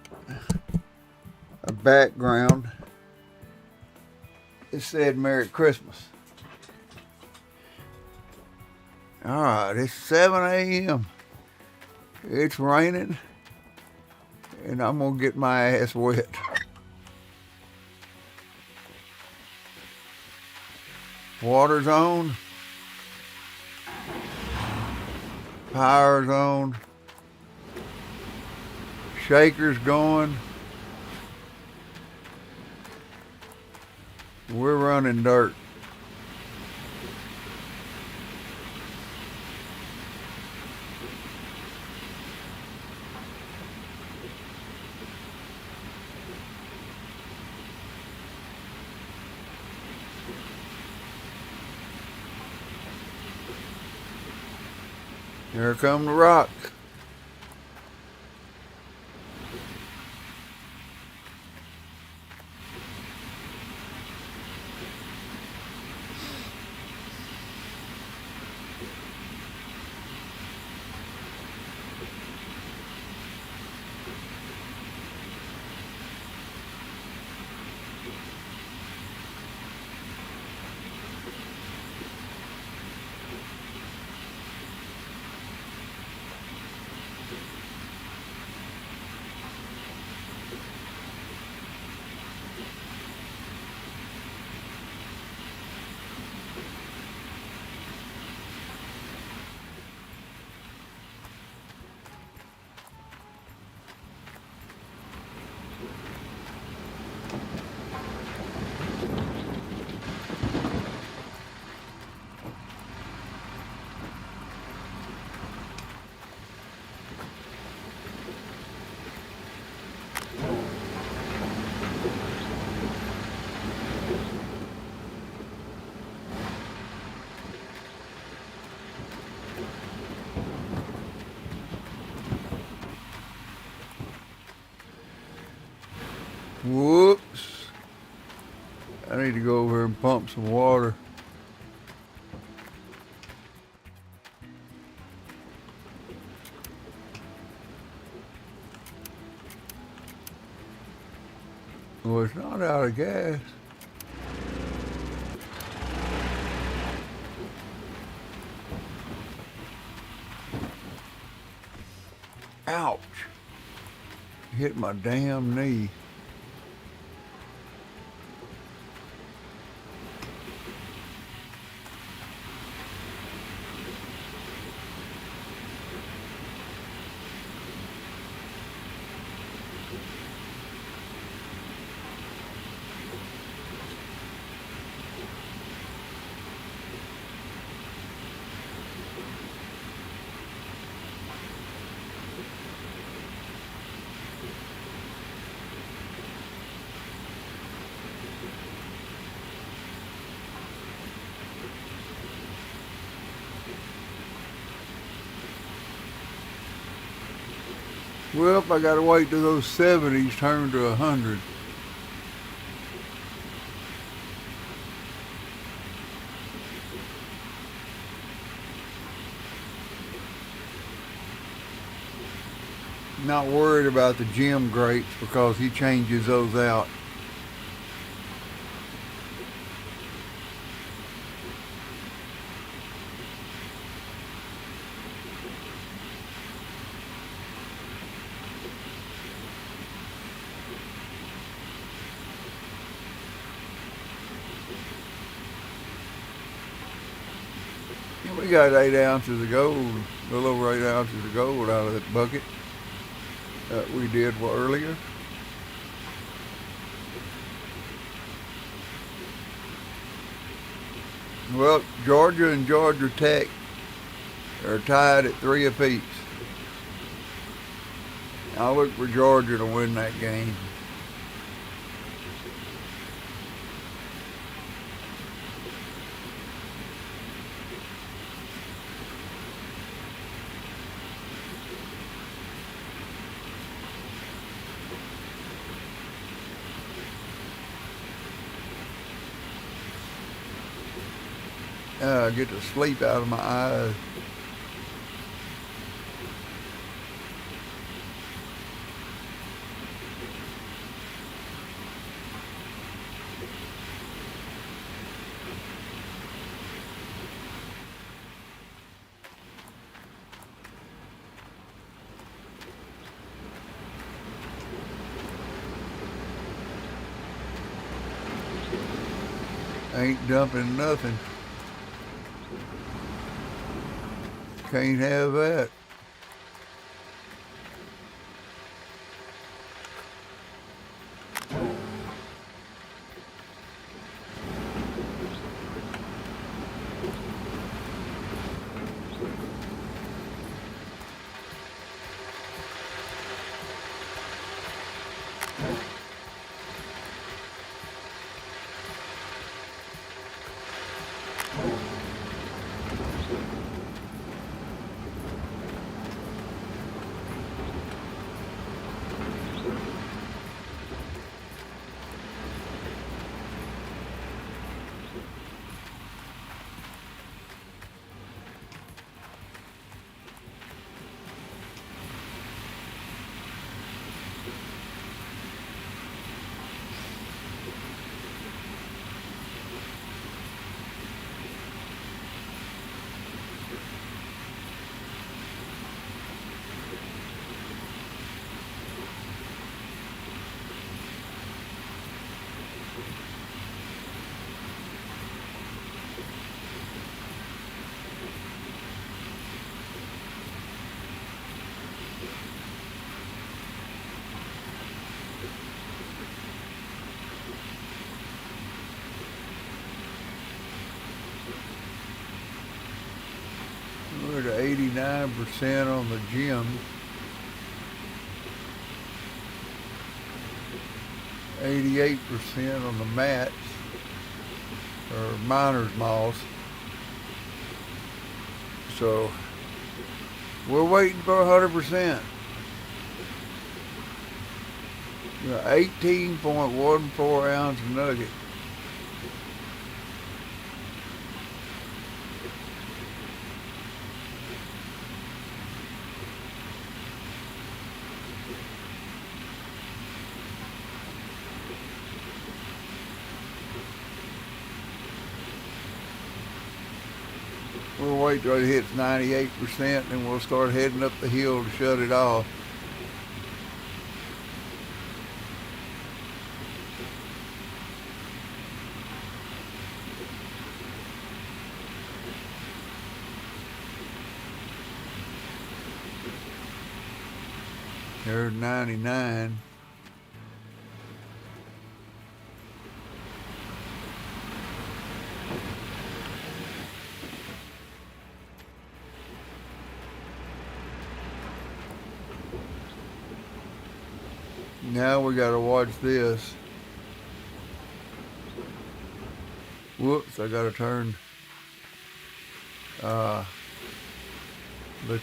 a background. It said Merry Christmas. All right, it's 7 a.m. It's raining, and I'm gonna get my ass wet. Water's on, power's on, shaker's going. We're running dirt. Here come the rock. Whoops. I need to go over here and pump some water. Well, it's not out of gas. Ouch. Hit my damn knee. Well, I gotta wait till those 70s turn to 100. Not worried about the gem grates because he changes those out. We got 8 ounces of gold, a little over 8 ounces of gold out of that bucket that we did earlier. Well, Georgia and Georgia Tech are tied at 3 apiece. I look for Georgia to win that game. Get the sleep out of my eyes. Ain't dumping nothing. Can't have that. We're at 89% on the gym. 88% on the mats, or miner's moss. So we're waiting for 100%. 18.14 ounce nugget. We'll wait till it hits 98%, and we'll start heading up the hill to shut it off. There's 99. Now we gotta watch this. Whoops, I gotta turn the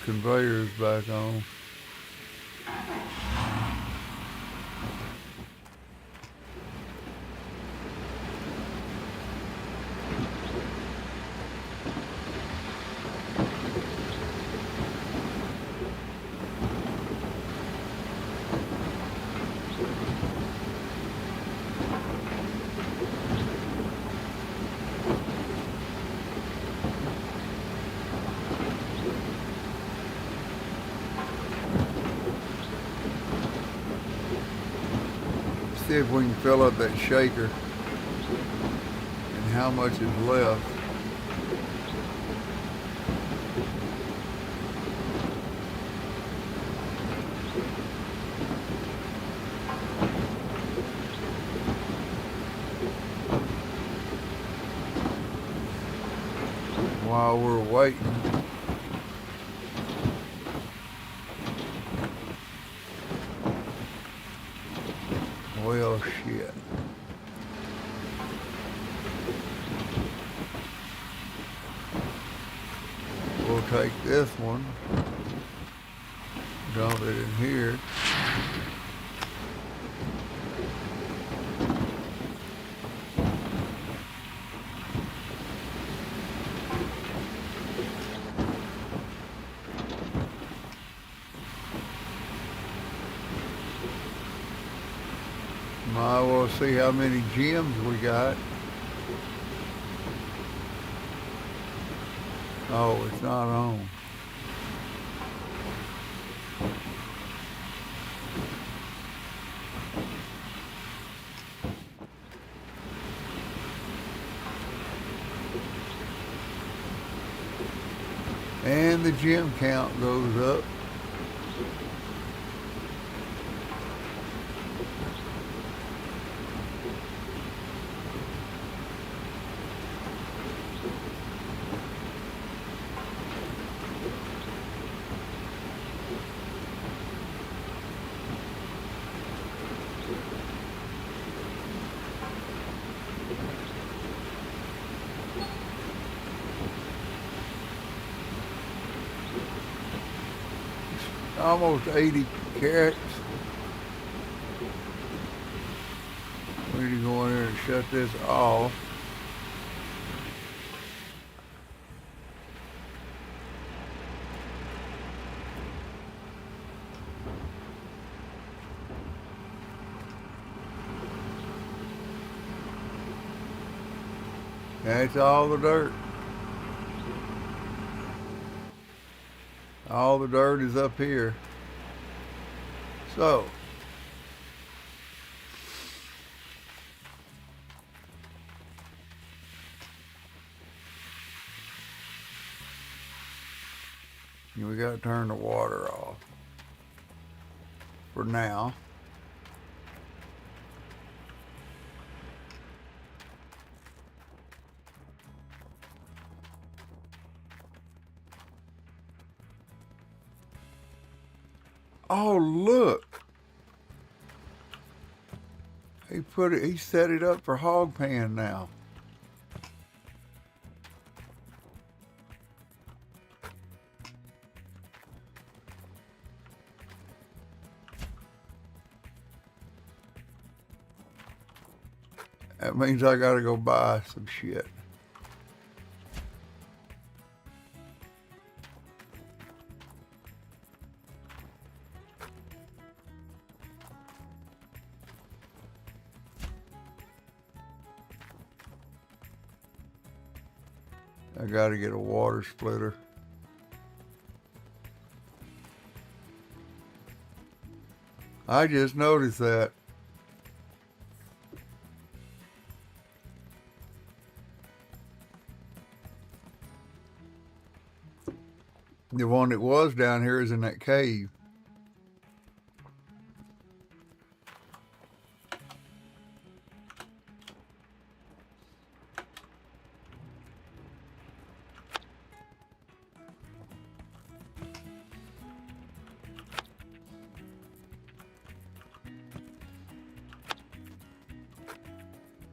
conveyors back on. See if we can fill up that shaker and how much is left. While we're waiting, well, shit. We'll take this one, dump it in here. Might well see how many gems we got. Oh, it's not on. then the gym count goes up. Almost 80 carats. We need to go in there and shut this off. That's all the dirt. All the dirt is up here. So, we got to turn the water off for now. Oh, look. He set it up for hog pan now. That means I gotta go buy some shit. I gotta get a water splitter. I just noticed that. The one that was down here is in that cave.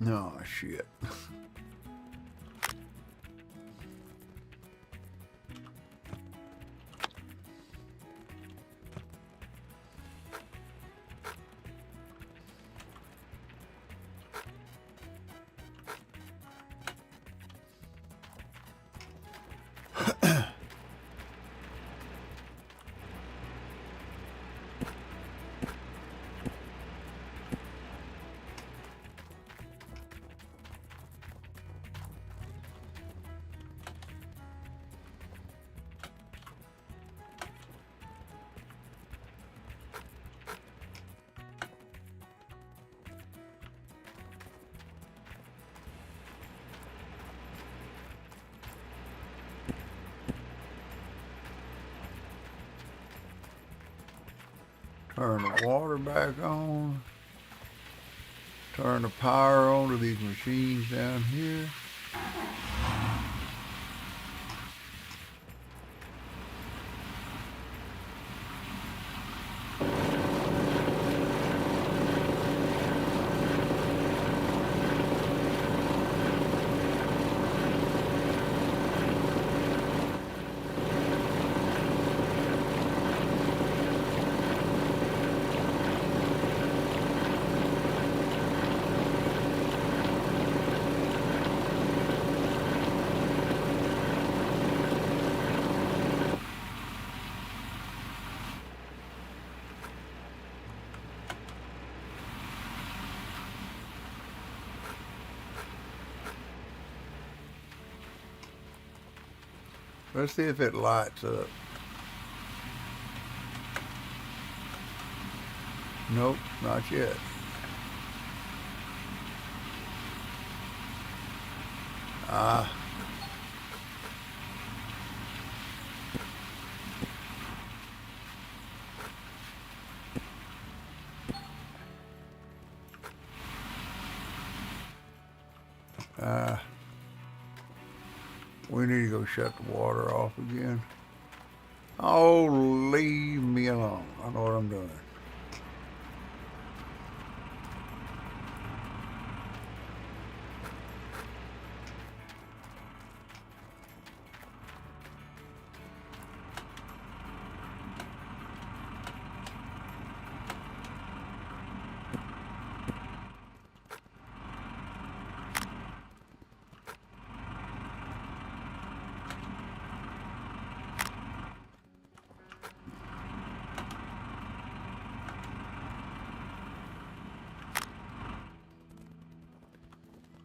No, shit. Turn the water back on. Turn the power on to these machines down here. Let's see if it lights up. Nope, not yet. We need to go shut the water off again. Oh, leave me alone. I know what I'm doing.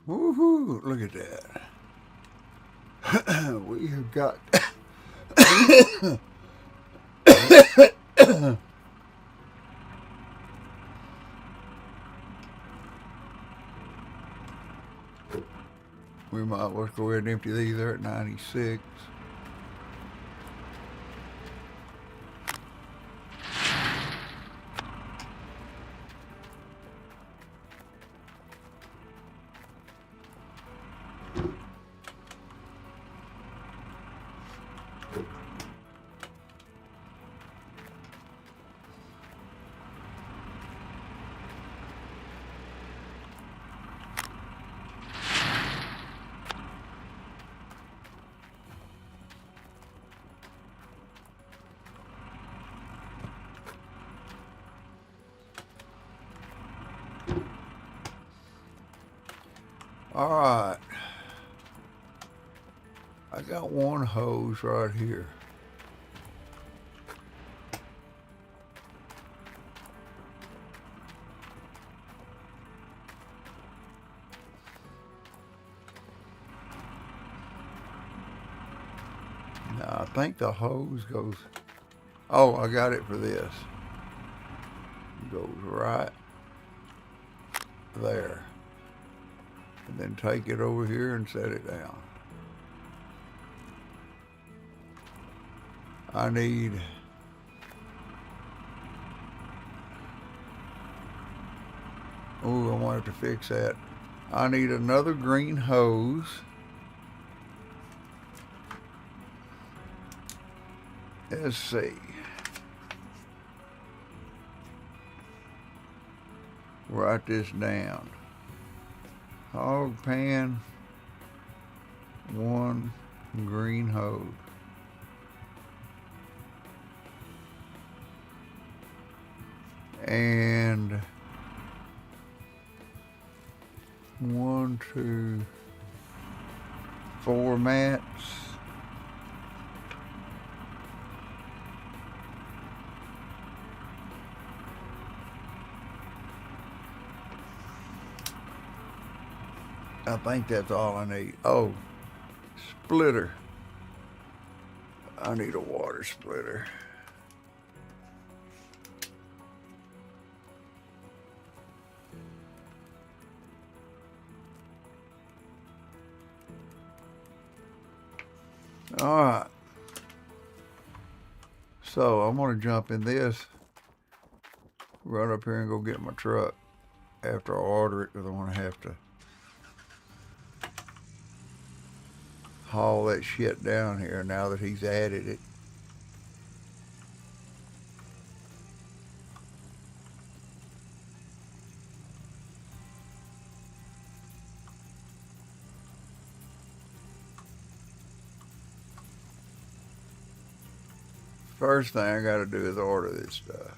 Woohoo! Look at that. We have got. We might well go ahead and empty these there at 96. All right. I got one hose right here. Now, I think the hose goes. Oh, I got it for this. It goes right there. And then take it over here and set it down. I need. Oh, I wanted to fix that. I need another green hose. Let's see. Write this down. Hog pan, one green hose. And 1, 2, 4 mats. I think that's all I need. Oh, splitter. I need a water splitter. All right. So I'm going to jump in this, run up here and go get my truck after I order it, because I want to have to haul that shit down here now that he's added it. First thing I got to do is order this stuff.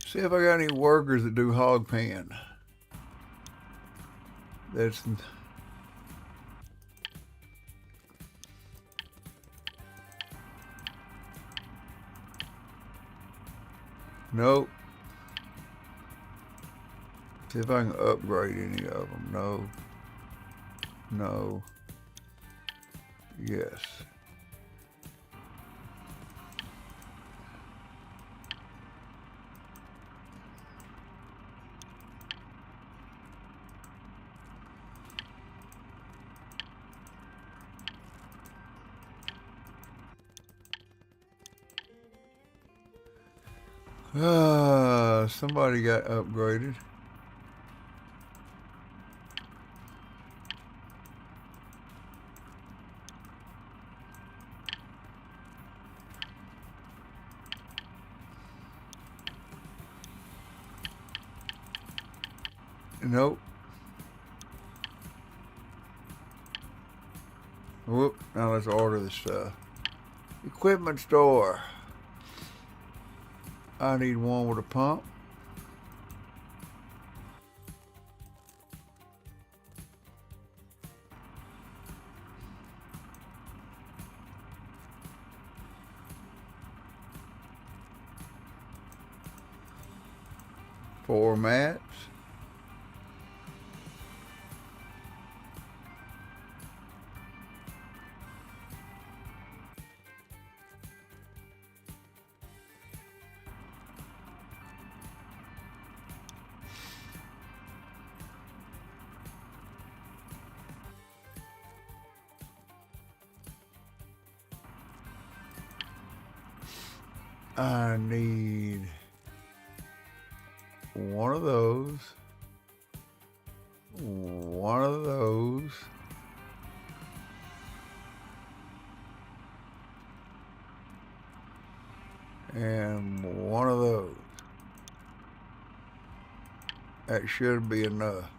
See if I got any workers that do hog pen. That's nope. See if I can upgrade any of them. No. No. Yes. Somebody got upgraded. Nope. Whoop. Now let's order the stuff. Equipment store. I need one with a pump. Four mats. I need one of those, one of those, and one of those. That should be enough.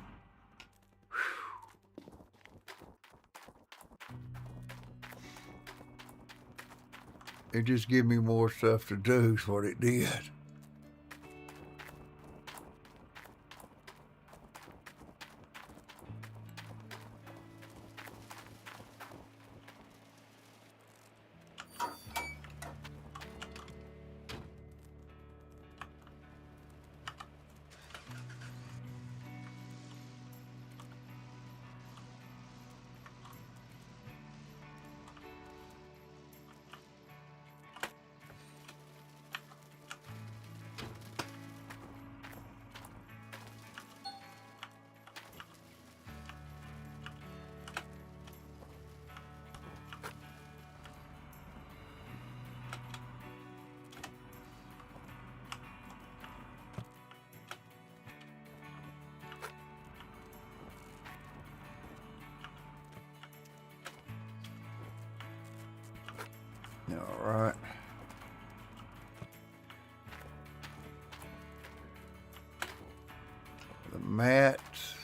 It just gave me more stuff to do is what it did. All right. The mats.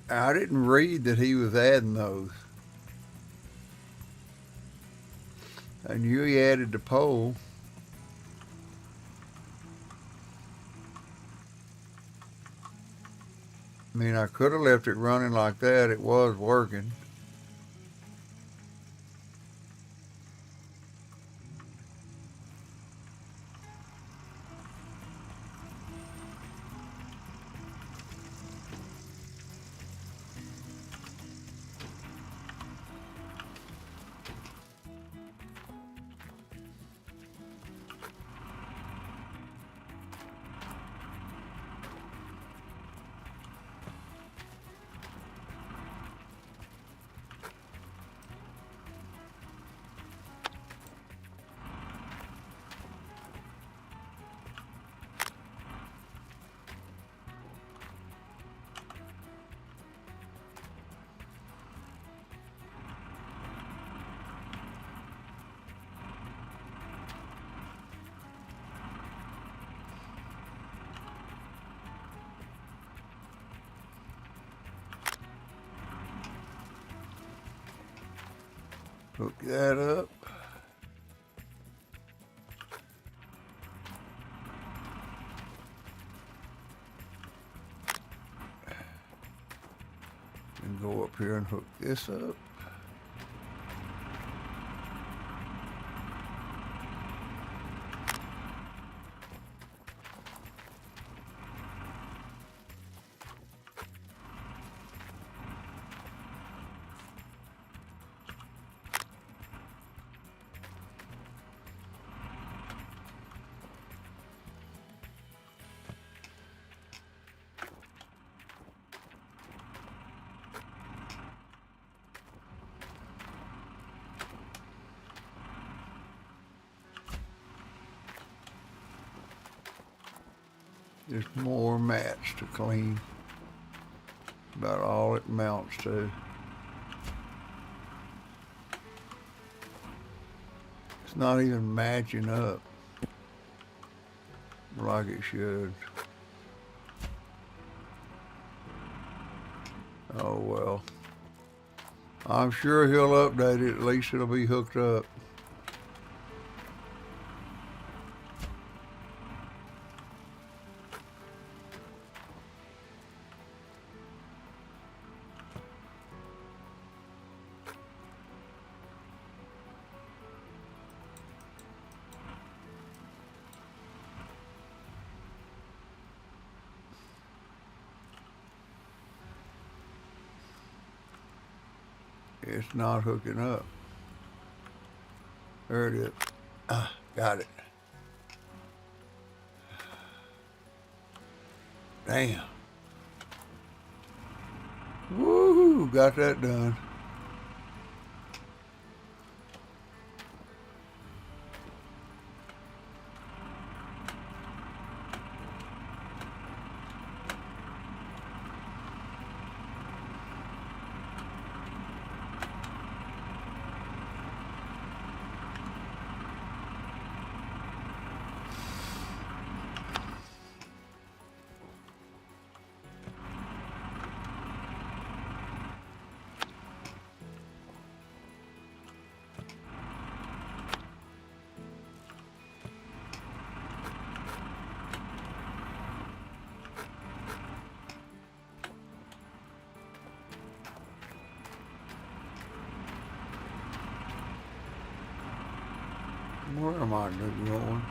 I didn't read that he was adding those. I knew he added the pole. I mean, I could have left it running like that. It was working. Hook that up. And go up here and hook this up. Just more mats to clean. About all it amounts to. It's not even matching up like it should. Oh well. I'm sure he'll update it. At least it'll be hooked up. It's not hooking up. There it is. Got it. Damn. Woohoo, got that done. Where am I going?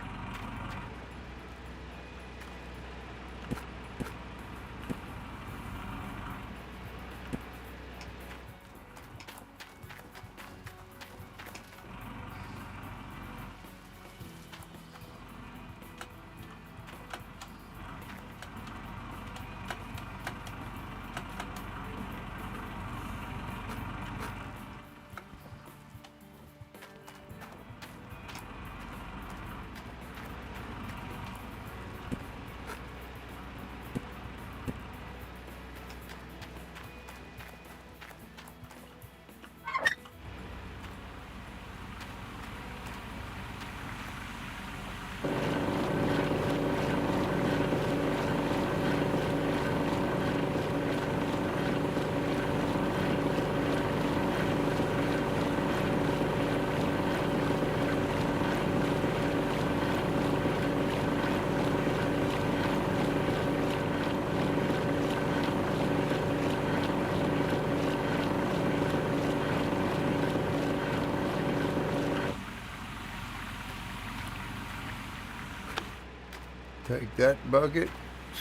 Take that bucket,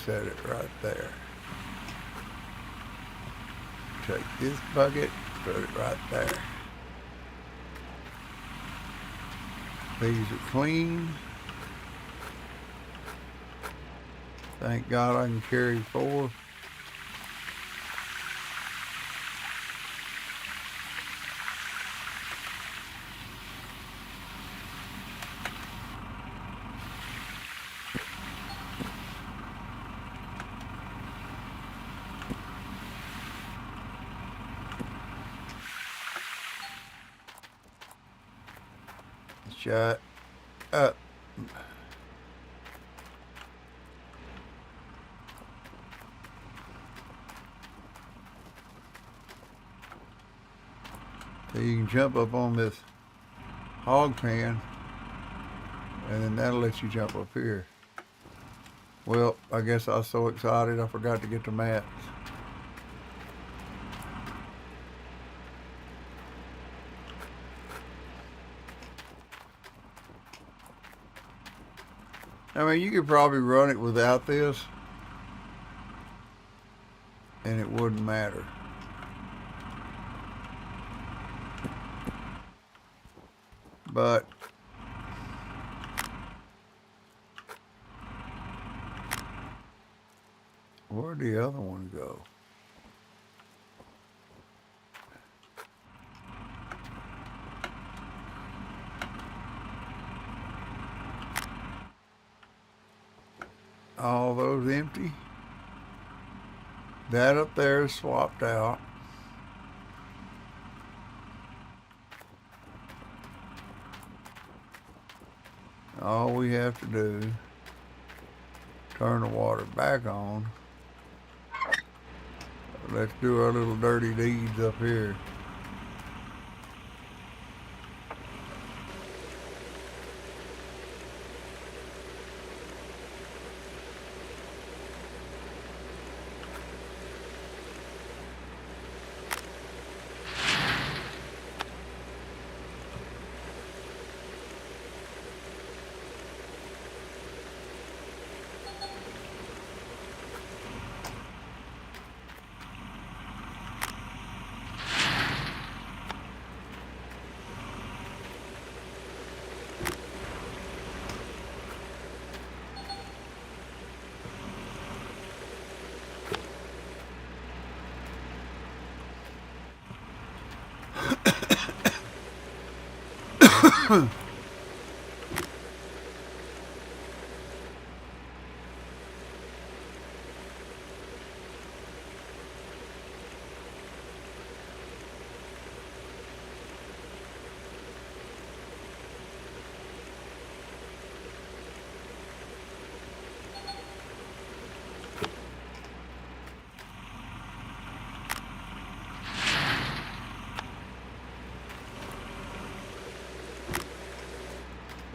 set it right there. Take this bucket, put it right there. These are clean. Thank God I can carry 4. Shut up. So you can jump up on this hog pen, and then that'll let you jump up here. Well, I guess I was so excited I forgot to get the mats. I mean, you could probably run it without this, and it wouldn't matter. But where'd the other one go? All those empty. That up there is swapped out. All we have to do, turn the water back on. Let's do our little dirty deeds up here.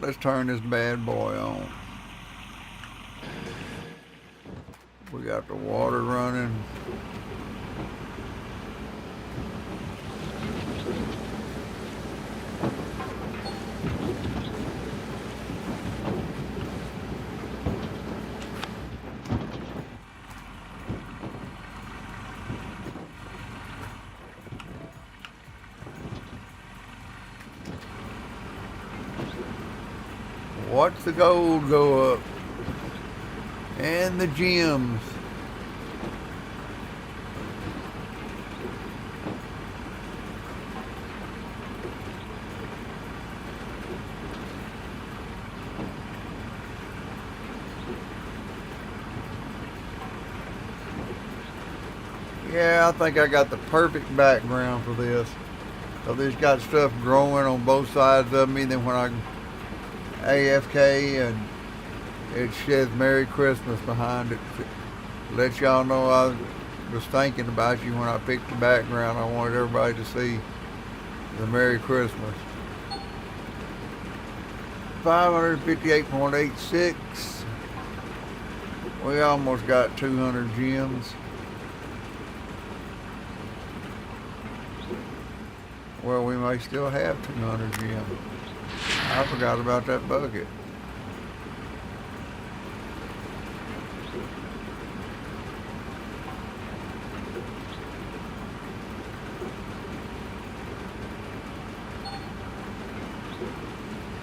Let's turn this bad boy on. We got the water running. Watch the gold go up. And the gems. Yeah, I think I got the perfect background for this. So this got stuff growing on both sides of me. Then when I AFK and it says Merry Christmas behind it. Let y'all know I was thinking about you when I picked the background. I wanted everybody to see the Merry Christmas. 558.86. We almost got 200 gems. Well, we may still have 200 gems. I forgot about that bucket.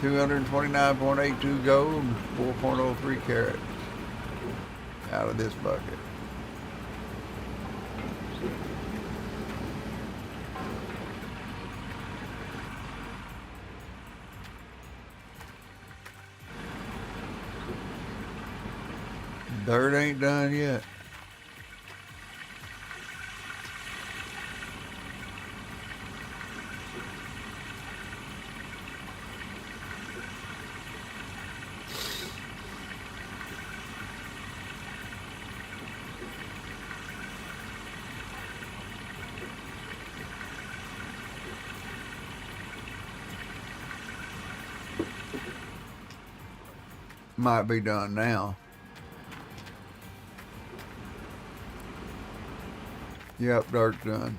$229.82 gold and 4.03 carats out of this bucket. Dirt ain't done yet. Might be done now. Yep, dirt's done.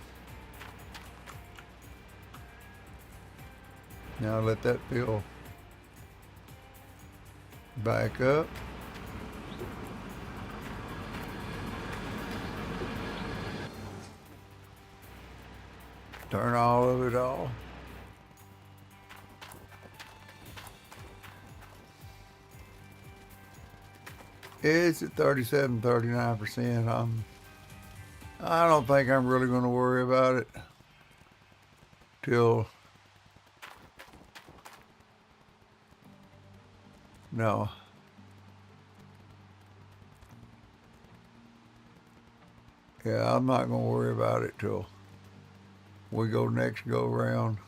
Now let that fill back up. Turn all of it off. It's at 37, 39%. I don't think I'm really going to worry about it till, no. Yeah, I'm not going to worry about it till we go next go around.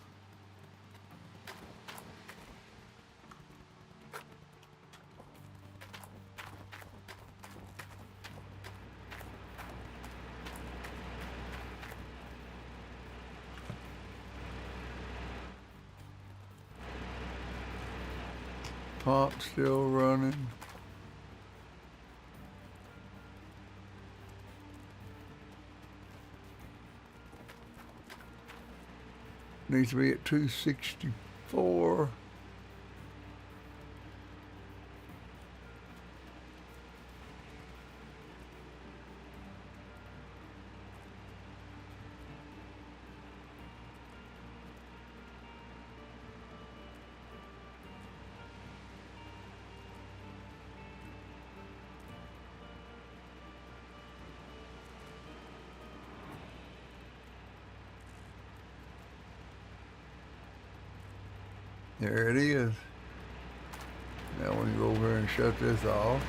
Pump still running. Needs to be at 264. There it is. Now we can go over here and shut this off.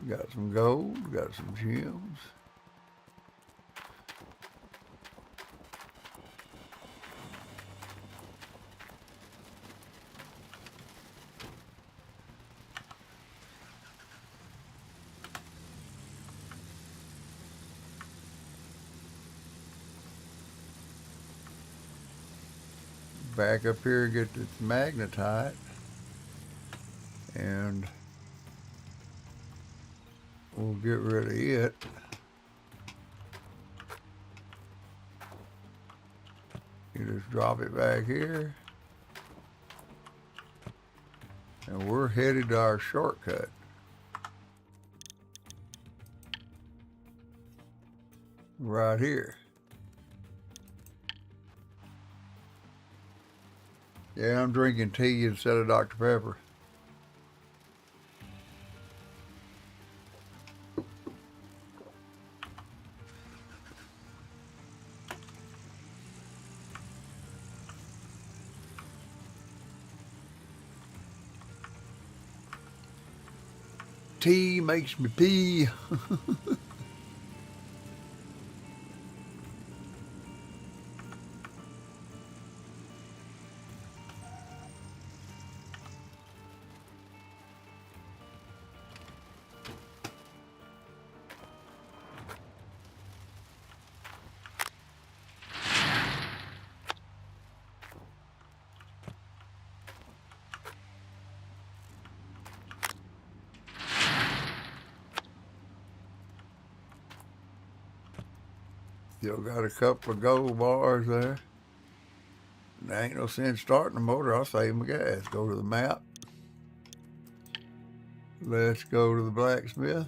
Got some gold, got some gems. Back up here, get this magnetite, and we'll get rid of it. You just drop it back here, and we're headed to our shortcut. Right here. Yeah, I'm drinking tea instead of Dr. Pepper. Tea makes me pee. Still got a couple of gold bars there. There ain't no sense starting the motor. I'll save my gas. Go to the map. Let's go to the blacksmith.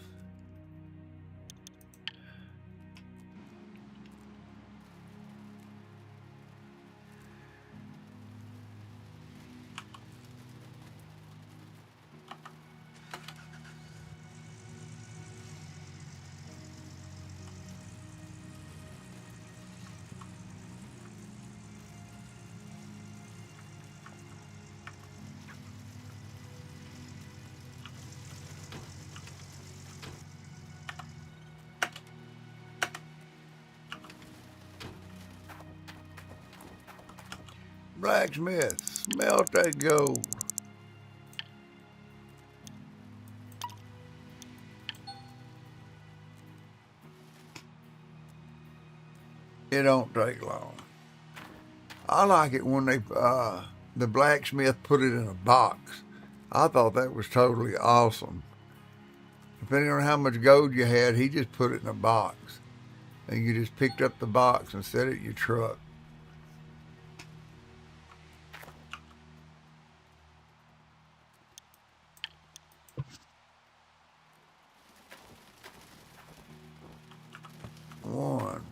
Blacksmith, smelt that gold. It don't take long. I like it when the blacksmith put it in a box. I thought that was totally awesome. Depending on how much gold you had, he just put it in a box. And you just picked up the box and set it in your truck. One,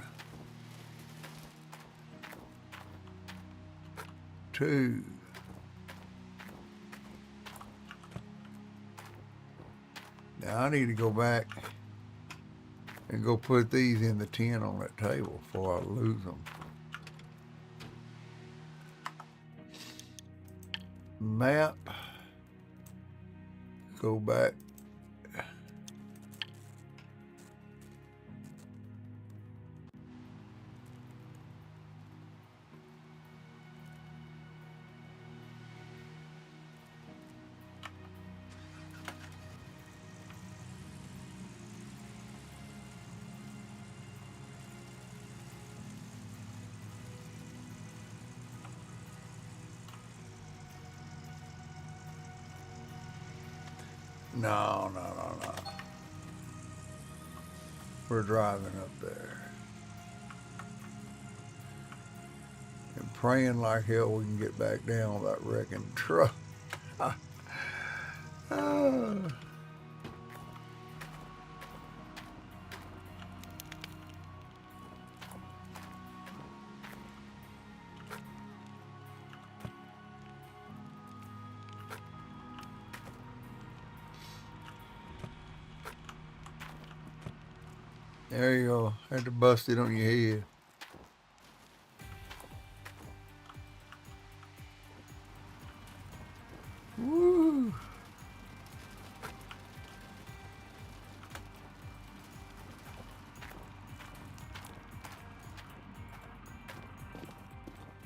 two. Now I need to go back and go put these in the tin on that table before I lose them. Map. Go back. No. We're driving up there. And praying like hell we can get back down with that wrecking truck. There you go. Had to bust it on your head. Woo!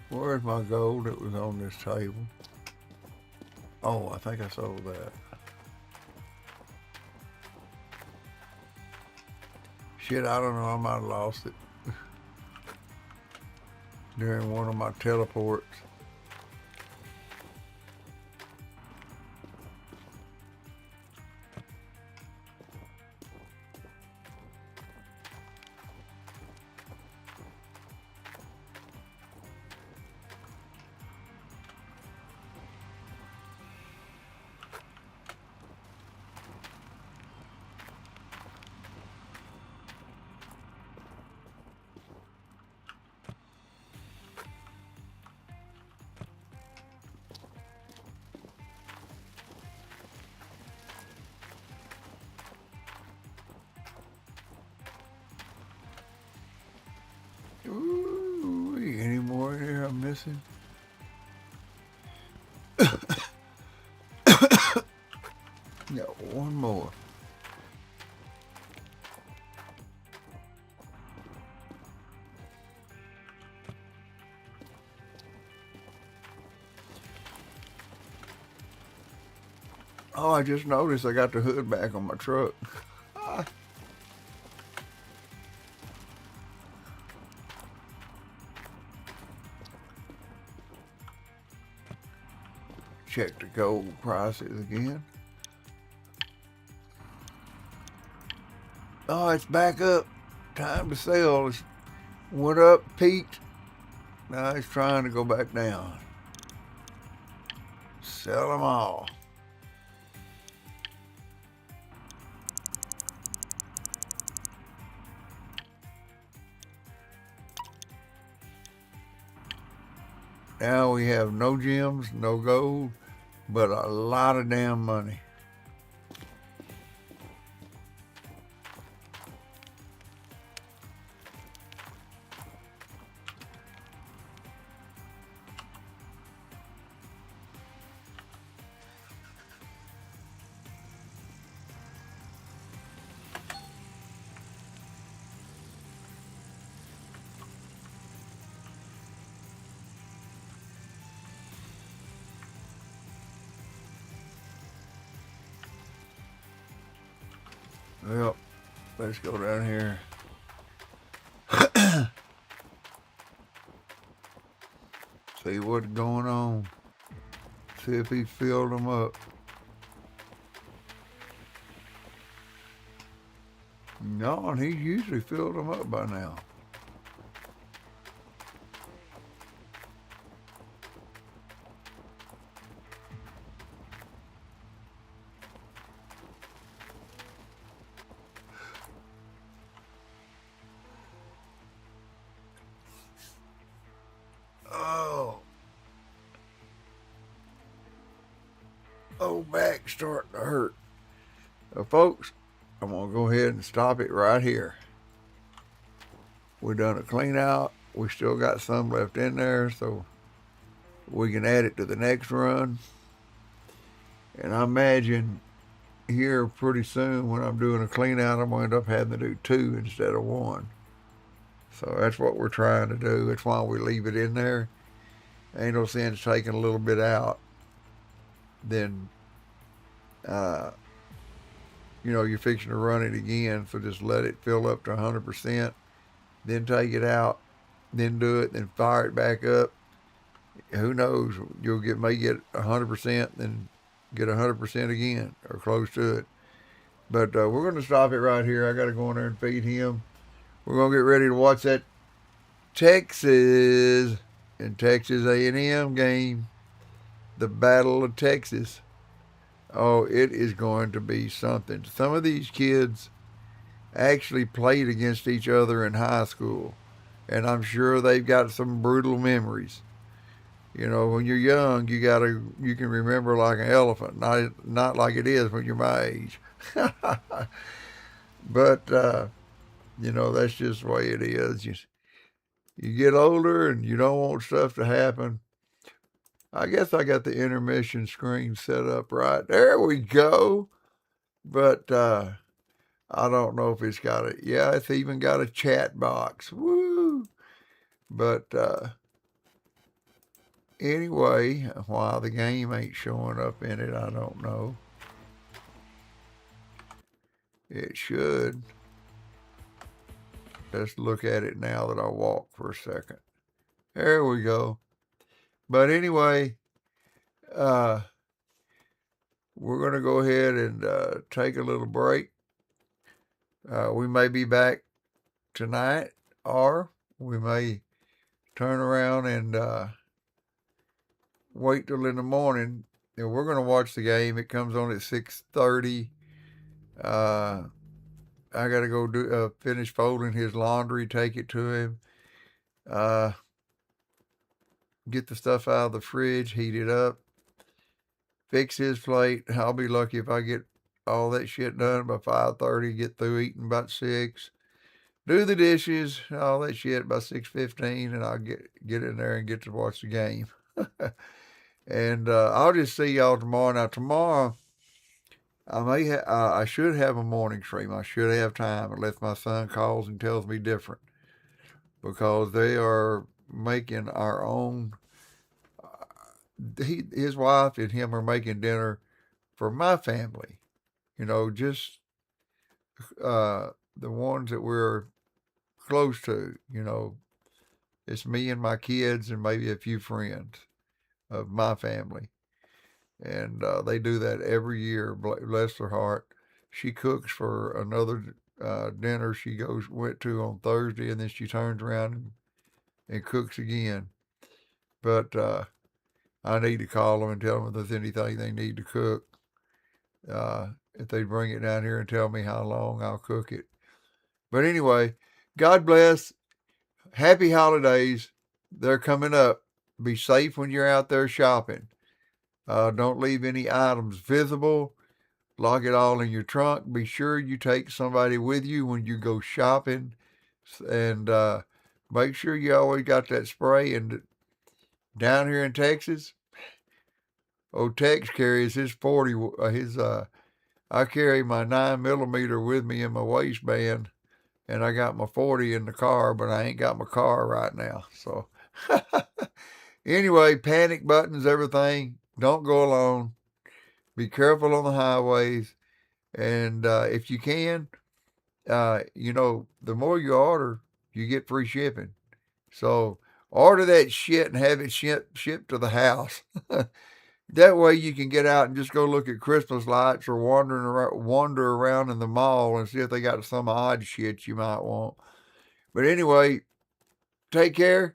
Where's my gold that was on this table? Oh, I think I sold that. Shit, I don't know. I might have lost it during one of my teleports. Ooh, any more in here I'm missing? Got one more. Oh, I just noticed I got the hood back on my truck. Check the gold prices again. Oh, it's back up. Time to sell. It's went up, peaked. Now it's trying to go back down. Sell them all. Now we have no gems, no gold, but a lot of damn money. Well, let's go down here. See what's going on. See if he filled them up. No, and he's usually filled them up by now. Oh, back starting to hurt. Folks, I'm going to go ahead and stop it right here. We done a clean out. We still got some left in there, so we can add it to the next run. And I imagine here pretty soon when I'm doing a clean out, I'm going to end up having to do 2 instead of 1. So that's what we're trying to do. That's why we leave it in there. Ain't no sense taking a little bit out. Then, you're fixing to run it again. So just let it fill up to 100%. Then take it out. Then do it. Then fire it back up. Who knows? May get 100%, then get 100% again or close to it. But we're going to stop it right here. I got to go in there and feed him. We're going to get ready to watch that Texas and Texas A&M game, the Battle of Texas. Oh, it is going to be something. Some of these kids actually played against each other in high school, and I'm sure they've got some brutal memories. When you're young, you can remember like an elephant, not like it is when you're my age. But that's just the way it is. You get older and you don't want stuff to happen. I guess I got the intermission screen set up right. There we go. But I don't know if it's got it. Yeah, it's even got a chat box. Woo! But anyway, why the game ain't showing up in it, I don't know. It should. Let's look at it now that I walk for a second. There we go. But anyway, we're going to go ahead and take a little break. We may be back tonight, or we may turn around and wait till in the morning. We're going to watch the game. It comes on at 6:30. I got to go finish folding his laundry, take it to him, get the stuff out of the fridge, heat it up, fix his plate. I'll be lucky if I get all that shit done by 5:30, get through eating about 6, do the dishes, all that shit by 6:15, and I'll get in there and get to watch the game. And I'll just see y'all tomorrow. Now tomorrow, I should have a morning stream. I should have time unless my son calls and tells me different, because they are making our own. His wife and him are making dinner for my family. Just the ones that we're close to. It's me and my kids and maybe a few friends of my family. And they do that every year. Bless her heart. She cooks for another dinner she went to on Thursday, and then she turns around and cooks again. But I need to call them and tell them if there's anything they need to cook. If they bring it down here and tell me how long, I'll cook it. But anyway, God bless. Happy holidays. They're coming up. Be safe when you're out there shopping. Don't leave any items visible. Lock it all in your trunk. Be sure you take somebody with you when you go shopping. And make sure you always got that spray. And down here in Texas, old Tex carries his 40. I carry my 9mm with me in my waistband. And I got my 40 in the car, but I ain't got my car right now. So anyway, panic buttons, everything. Don't go alone. Be careful on the highways. And if you can, the more you order, you get free shipping. So Order that shit and have it shipped to the house. That way you can get out and just go look at Christmas lights or wander around in the mall and see if they got some odd shit you might want. But anyway, take care.